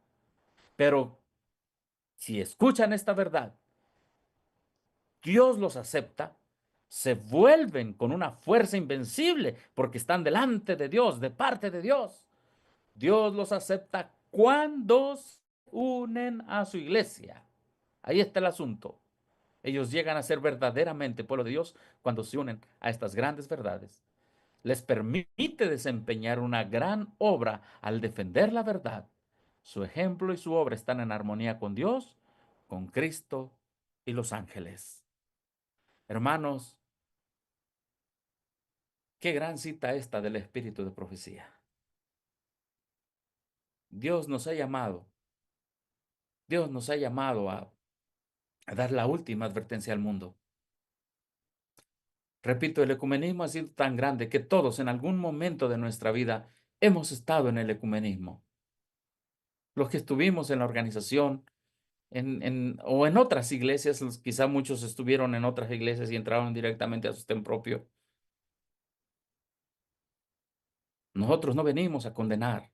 Pero si escuchan esta verdad, Dios los acepta, se vuelven con una fuerza invencible porque están delante de Dios, de parte de Dios. Dios los acepta cuando se unen a su iglesia. Ahí está el asunto. Ellos llegan a ser verdaderamente pueblo de Dios cuando se unen a estas grandes verdades. Les permite desempeñar una gran obra al defender la verdad. Su ejemplo y su obra están en armonía con Dios, con Cristo y los ángeles. Hermanos, qué gran cita esta del espíritu de profecía. Dios nos ha llamado, Dios nos ha llamado a dar la última advertencia al mundo. Repito, el ecumenismo ha sido tan grande que todos en algún momento de nuestra vida hemos estado en el ecumenismo. Los que estuvimos en la organización, o en otras iglesias, quizá muchos estuvieron en otras iglesias y entraron directamente a sostén propio. Nosotros no venimos a condenar,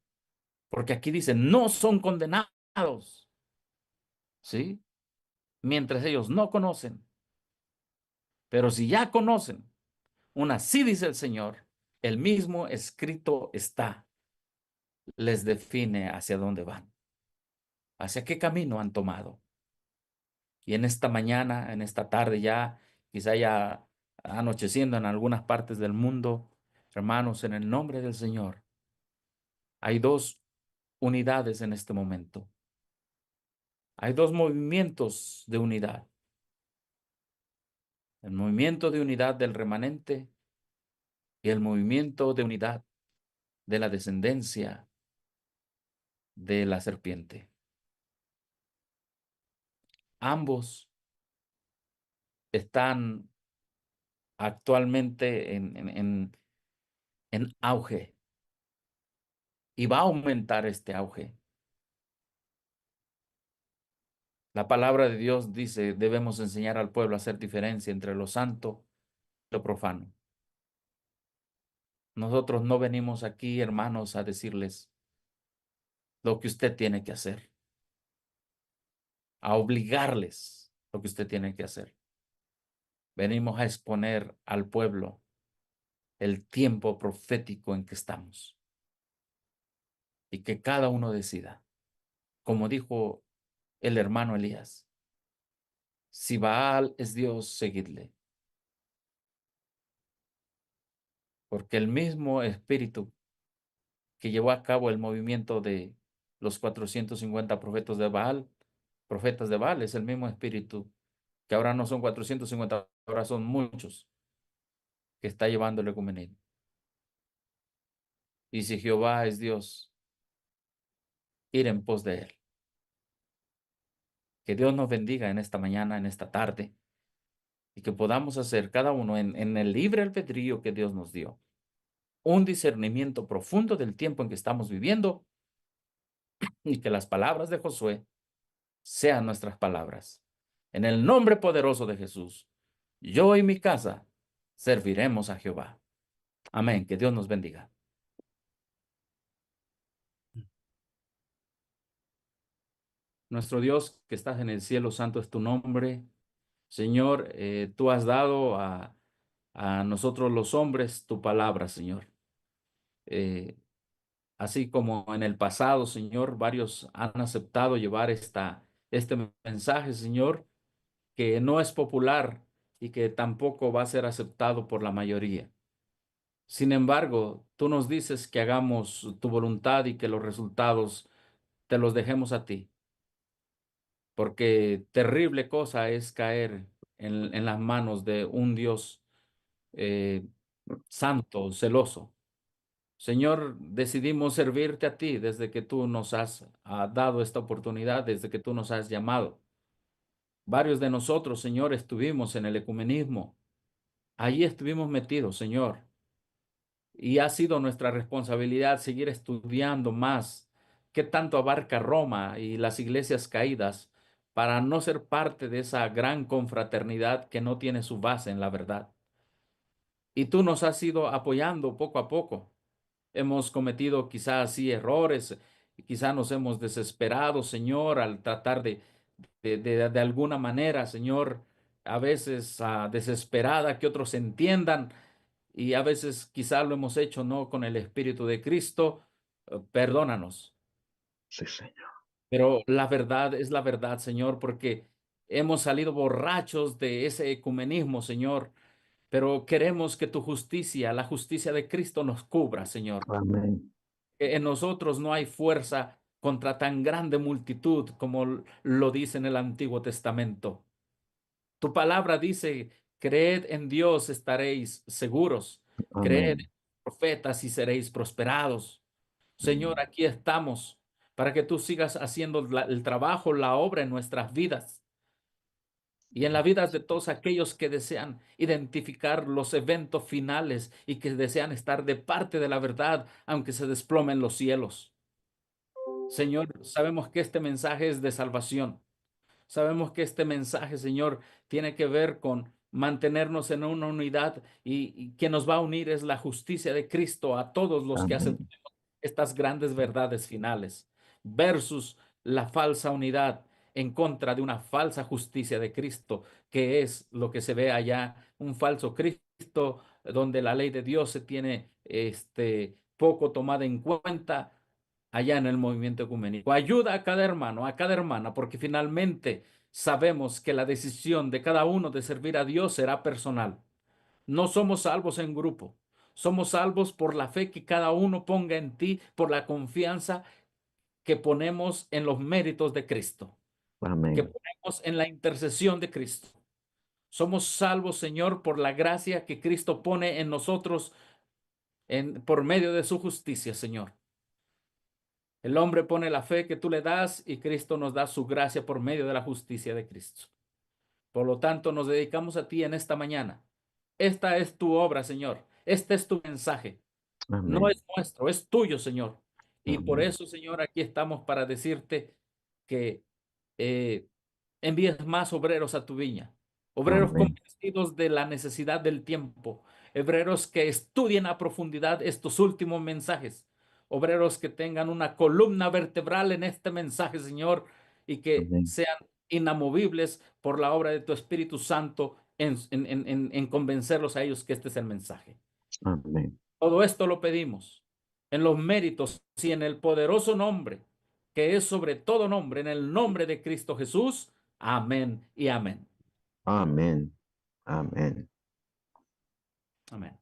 porque aquí dice, no son condenados, ¿sí? Mientras ellos no conocen. Pero si ya conocen, así dice el Señor, el mismo escrito está, les define hacia dónde van, hacia qué camino han tomado. Y en esta mañana, en esta tarde ya, quizá ya anocheciendo en algunas partes del mundo, hermanos, en el nombre del Señor, hay dos unidades en este momento. Hay dos movimientos de unidad. El movimiento de unidad del remanente y el movimiento de unidad de la descendencia de la serpiente. Ambos están actualmente en auge y va a aumentar este auge. La palabra de Dios dice, debemos enseñar al pueblo a hacer diferencia entre lo santo y lo profano. Nosotros no venimos aquí, hermanos, a decirles lo que usted tiene que hacer, a obligarles lo que usted tiene que hacer. Venimos a exponer al pueblo el tiempo profético en que estamos y que cada uno decida, como dijo el hermano Elías, si Baal es Dios, seguidle, porque el mismo espíritu que llevó a cabo el movimiento de los 450 profetas de Baal, es el mismo espíritu que ahora no son 450, ahora son muchos, que está llevando el ecumenismo. Y si Jehová es Dios, ir en pos de él. Que Dios nos bendiga en esta mañana, en esta tarde, y que podamos hacer cada uno en el libre albedrío que Dios nos dio, un discernimiento profundo del tiempo en que estamos viviendo y que las palabras de Josué sean nuestras palabras. En el nombre poderoso de Jesús, yo y mi casa serviremos a Jehová. Amén. Que Dios nos bendiga. Nuestro Dios que estás en el cielo, santo es tu nombre. Señor, tú has dado a nosotros los hombres tu palabra, Señor. Eh, Así como en el pasado, Señor, varios han aceptado llevar este mensaje, Señor, que no es popular y que tampoco va a ser aceptado por la mayoría. Sin embargo, tú nos dices que hagamos tu voluntad y que los resultados te los dejemos a ti, porque terrible cosa es caer en las manos de un Dios eh, santo, celoso. Señor, decidimos servirte a ti desde que tú nos has dado esta oportunidad, desde que tú nos has llamado. Varios de nosotros, Señor, estuvimos en el ecumenismo. Allí estuvimos metidos, Señor. Y ha sido nuestra responsabilidad seguir estudiando más qué tanto abarca Roma y las iglesias caídas para no ser parte de esa gran confraternidad que no tiene su base en la verdad. Y tú nos has ido apoyando poco a poco. Hemos cometido quizás sí errores, quizás nos hemos desesperado, Señor, al tratar de alguna manera, Señor, a veces desesperada que otros entiendan y a veces quizás lo hemos hecho no con el Espíritu de Cristo. Perdónanos, Sí, Señor. pero la verdad es la verdad, Señor, porque hemos salido borrachos de ese ecumenismo, Señor, pero queremos que tu justicia, la justicia de Cristo nos cubra, Señor. Amén. Que en nosotros no hay fuerza contra tan grande multitud como lo dice en el Antiguo Testamento. Tu palabra dice, creed en Dios, estaréis seguros. Creed en Amén. profetas y seréis prosperados. Señor, Amén. aquí estamos para que tú sigas haciendo el trabajo, la obra en nuestras vidas y en las vidas de todos aquellos que desean identificar los eventos finales y que desean estar de parte de la verdad, aunque se desplomen los cielos. Señor, sabemos que este mensaje es de salvación. Sabemos que este mensaje, Señor, tiene que ver con mantenernos en una unidad y que nos va a unir es la justicia de Cristo a todos los que hacen Amén. estas grandes verdades finales versus la falsa unidad en contra de una falsa justicia de Cristo, que es lo que se ve allá, un falso Cristo donde la ley de Dios se tiene poco tomada en cuenta allá en el movimiento ecuménico. Ayuda a cada hermano, a cada hermana, porque finalmente sabemos que la decisión de cada uno de servir a Dios será personal. No somos salvos en grupo. Somos salvos por la fe que cada uno ponga en ti, por la confianza que ponemos en los méritos de Cristo, que Amén. ponemos en la intercesión de Cristo. Somos salvos, Señor, por la gracia que Cristo pone en nosotros por medio de su justicia, Señor. El hombre pone la fe que tú le das y Cristo nos da su gracia por medio de la justicia de Cristo. Por lo tanto, nos dedicamos a ti en esta mañana. Esta es tu obra, Señor. Este es tu mensaje. No Amén. es nuestro, es tuyo, Señor. Y por Amén. eso, Señor, aquí estamos para decirte que eh, envíes más obreros a tu viña, obreros Amén. convencidos de la necesidad del tiempo, obreros que estudien a profundidad estos últimos mensajes, obreros que tengan una columna vertebral en este mensaje, Señor, y que Amén. sean inamovibles por la obra de tu Espíritu Santo en convencerlos a ellos que este es el mensaje. Amén. Todo esto lo pedimos en los méritos y en el poderoso nombre que es sobre todo nombre, en el nombre de Cristo Jesús. Amén y amén. Amén. Amén. Amén.